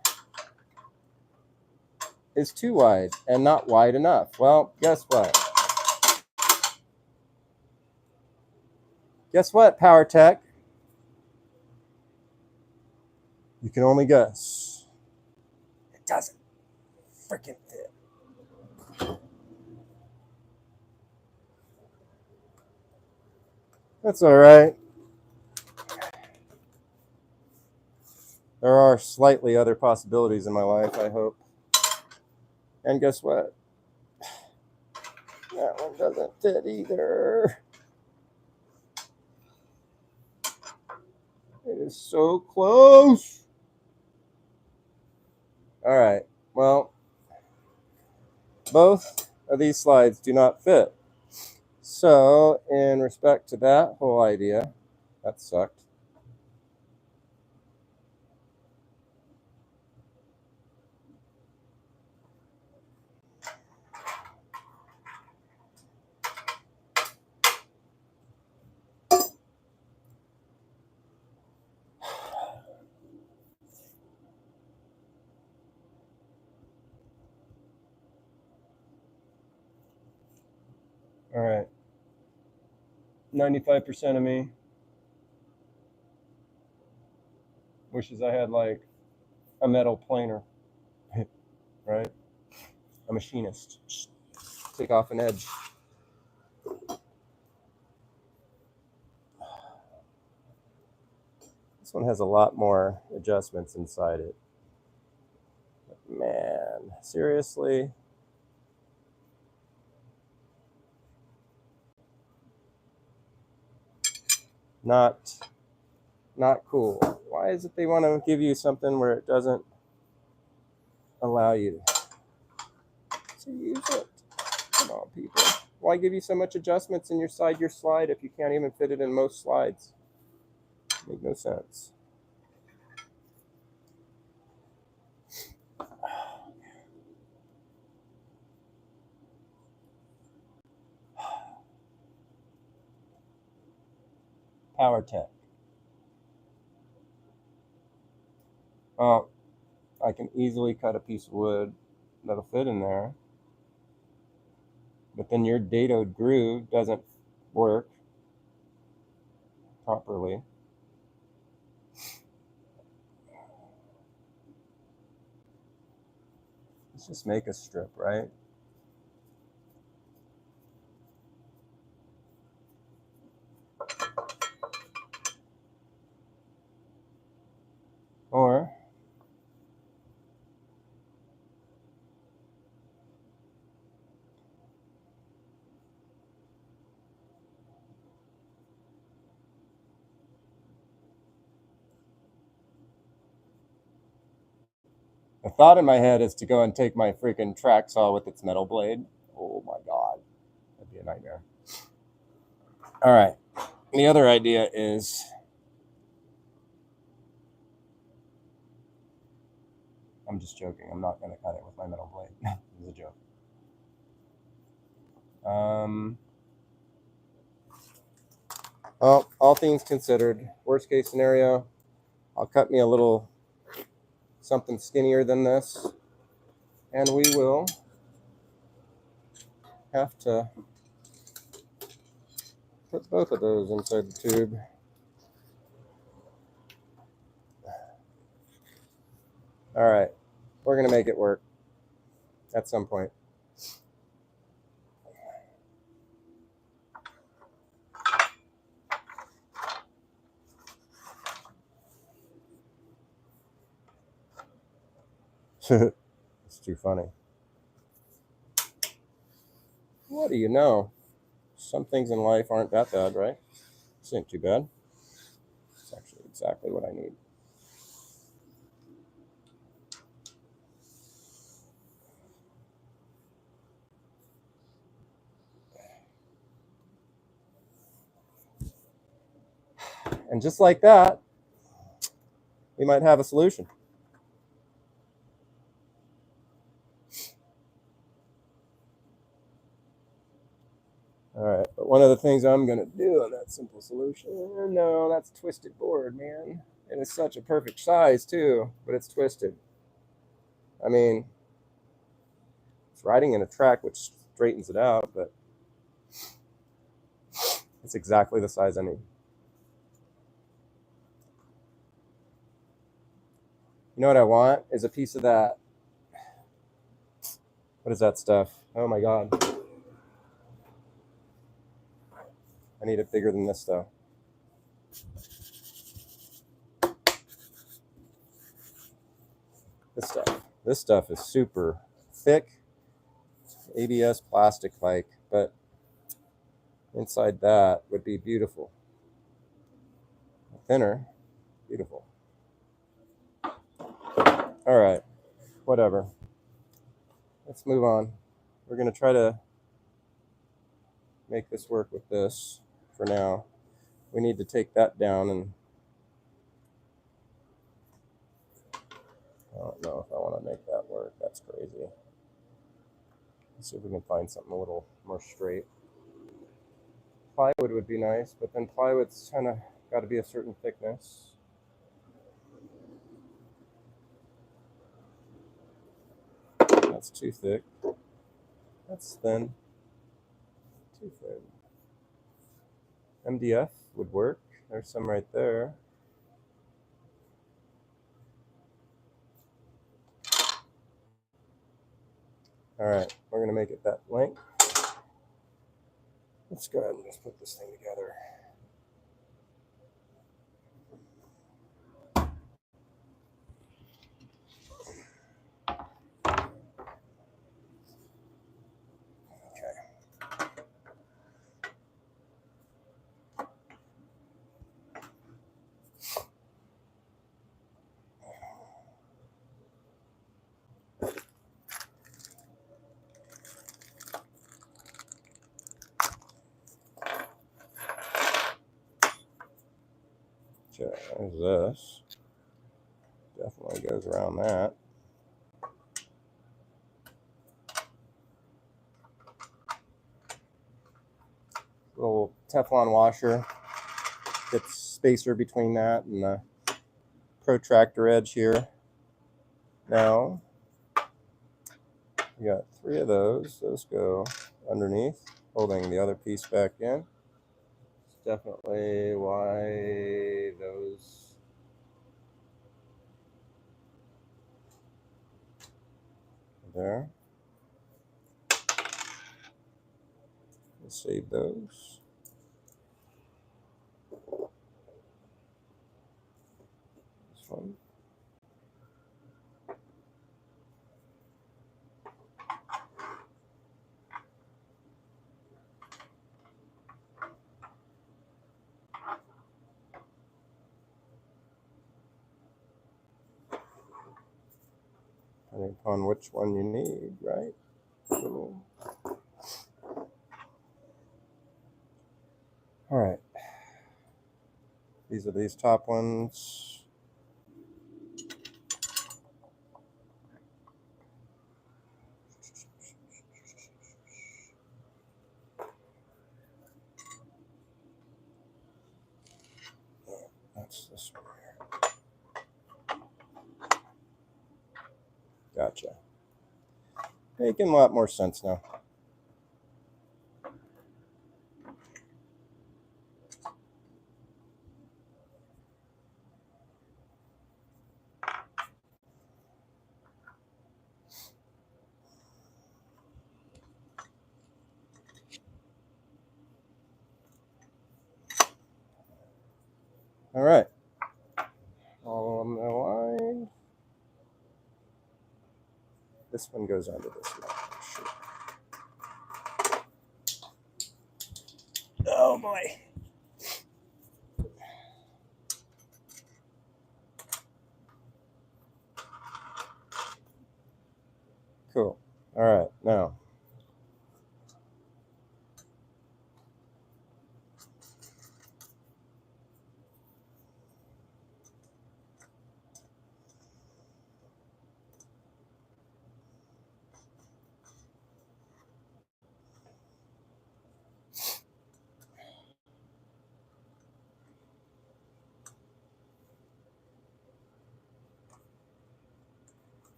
is too wide and not wide enough. Well, guess what? Guess what, Powertec? You can only guess. It doesn't freaking fit. That's all right. There are slightly other possibilities in my life, I hope. And guess what? That one doesn't fit either. It is so close. All right. Well, both of these slides do not fit. So, in respect to that whole idea, that sucked. All right. 95% of me wishes I had like a metal planer, right? A machinist. Just take off an edge. This one has a lot more adjustments inside it. But man, seriously? Not cool. Why is it they want to give you something where it doesn't allow you to use it? Come on, people. Why give you so much adjustments in your slide if you can't even fit it in most slides? Make no sense. Powertec. Oh, I can easily cut a piece of wood that'll fit in there. But then your dadoed groove doesn't work properly. Let's just make a strip, right? Or The thought in my head is to go and take my freaking track saw with its metal blade. Oh my God. That'd be a nightmare. All right. The other idea is I'm just joking. I'm not going to cut it with my metal blade. It's a joke. Well, all things considered, worst case scenario, I'll cut me a little something skinnier than this, and we will have to put both of those inside the tube. All right, we're going to make it work at some point. It's too funny. What do you know? Some things in life aren't that bad, right? This ain't too bad. It's actually exactly what I need. And just like that, we might have a solution. All right, but one of the things I'm going to do on that simple solution, no, that's twisted board, man. And it's such a perfect size, too, but it's twisted. I mean, it's riding in a track, which straightens it out, but it's exactly the size I need. You know what I want is a piece of that. What is that stuff? Oh my God. I need it bigger than this, though. This stuff is super thick, ABS plastic-like, but inside that would be beautiful. Thinner, beautiful. All right, whatever. Let's move on. We're going to try to make this work with this for now. We need to take that down, and I don't know if I want to make that work. That's crazy. Let's see if we can find something a little more straight. Plywood would be nice, but then plywood's kind of got to be a certain thickness. That's too thick. That's thin. Too thin. MDF would work. There's some right there. All right, we're going to make it that length. Let's go ahead and just put this thing together. Okay, there's this. Definitely goes around that. Little Teflon washer. Gets spacer between that and the protractor edge here. Now, we got 3 of those. Those go underneath, holding the other piece back in. It's definitely why those there. We'll save those. This one. depending upon which one you need, right? All right. These are these top ones. That's this one here. Gotcha. Making a lot more sense now. All right. All of them aligned. This one goes onto this one. Oh boy. Cool. All right. Now,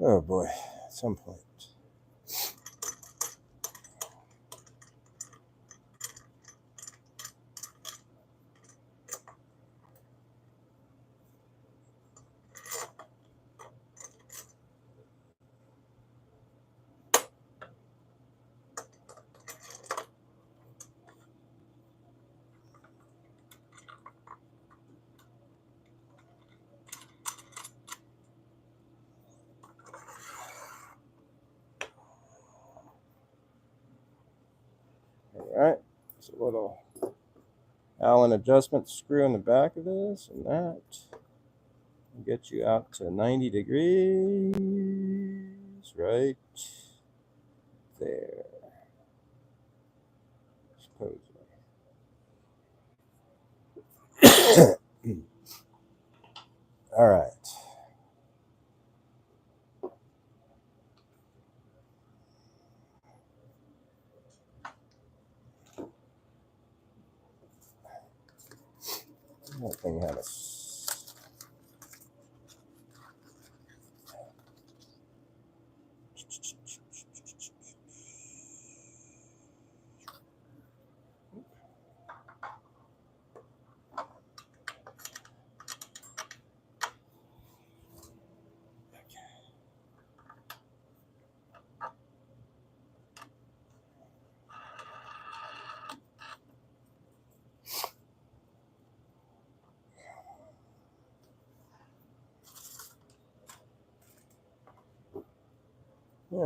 oh boy, at some point. All right, so a little Allen adjustment screw in the back of this, and that will get you out to 90 degrees right there. Supposedly. All right. That thing had a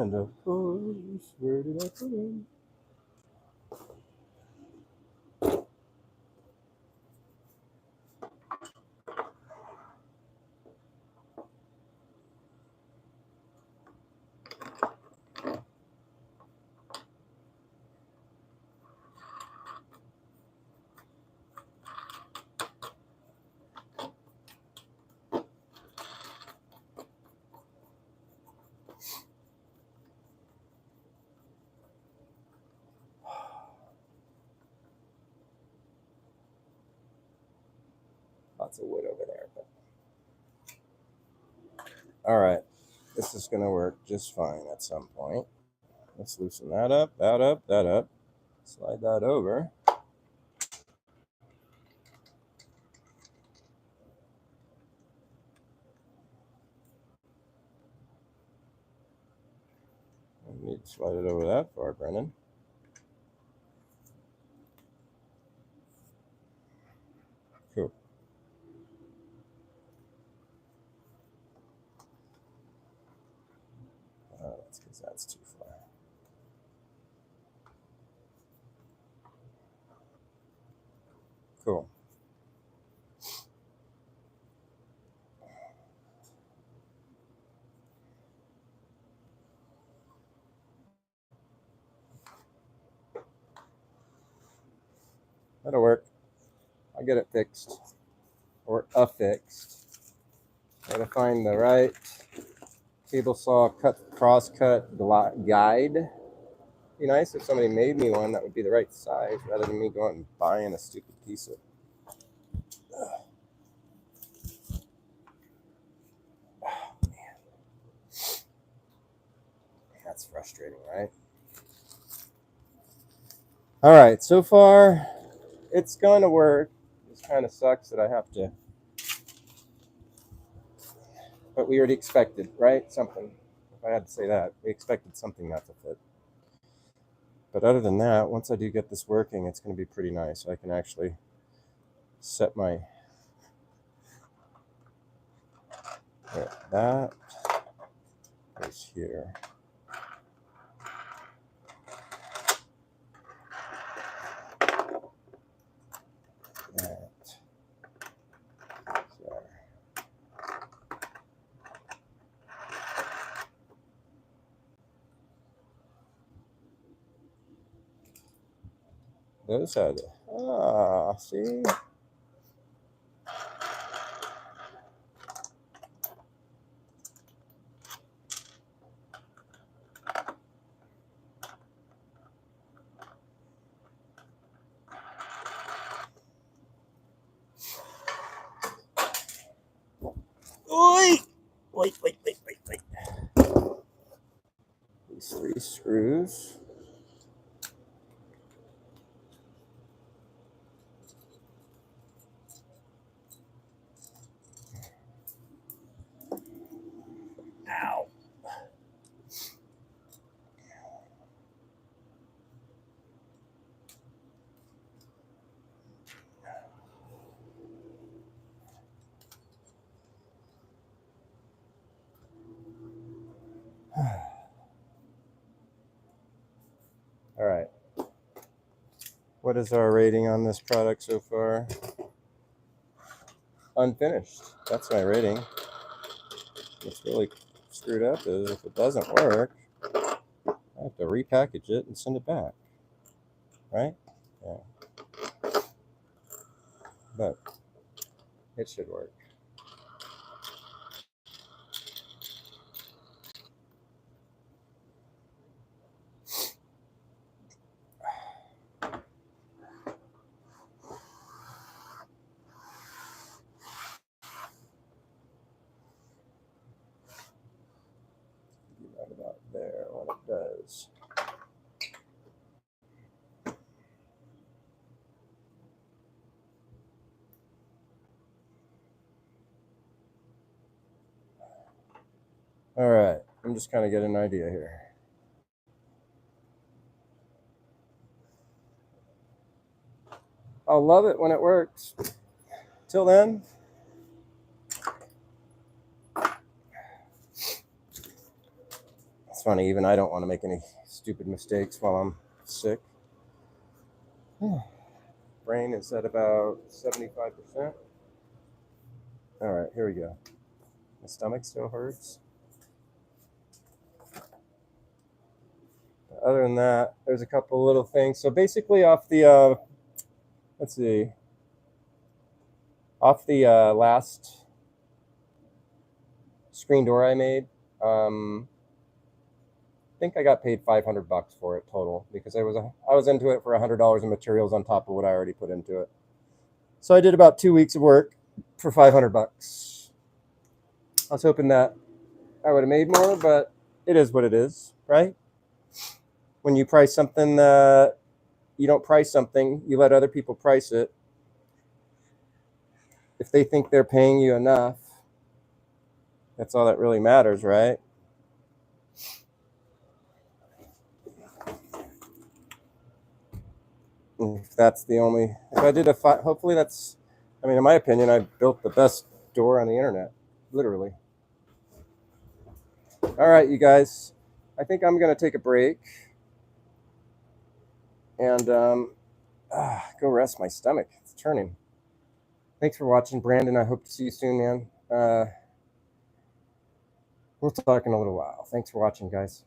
and of course, where did I put him? Lots of wood over there. But... all right, this is going to work just fine at some point. Let's loosen that up, that up, that up. Slide that over. I need to slide it over that far, Brennan. because that's too far. Cool. That'll work. I'll get it fixed or affixed. Gotta find the right table saw crosscut guide. Be nice if somebody made me one that would be the right size rather than me going and buying a stupid piece of. Oh, man. That's frustrating, right? All right, so far it's going to work. It kind of sucks that I have to, but we already expected, right? Something. If I had to say that, we expected something not to fit. But other than that, once I do get this working, it's going to be pretty nice. I can actually set my that is here. That there. Those are the see. Wait. These 3 screws. Ow. All right. What is our rating on this product so far? Unfinished. That's my rating. What's really screwed up is if it doesn't work, I have to repackage it and send it back. Right? Yeah. But it should work. Right about there, what it does. All right, I'm just kind of getting an idea here. I'll love it when it works. Till then, it's funny, even I don't want to make any stupid mistakes while I'm sick. Brain is at about 75%. All right, here we go. My stomach still hurts. Other than that, there's a couple little things. So basically off the, let's see, off the last screen door I made, I think I got paid $500 for it total because I was into it for $100 in materials on top of what I already put into it. So I did about 2 weeks of work for $500. I was hoping that I would have made more, but it is what it is, right? When you price something, you don't price something, you let other people price it. If they think they're paying you enough, that's all that really matters, right? If that's the only, if I did hopefully that's, I mean, in my opinion, I built the best door on the internet, literally. All right, you guys, I think I'm going to take a break and go rest my stomach. It's turning. Thanks for watching, Brandon. I hope to see you soon, man. We'll talk in a little while. Thanks for watching, guys.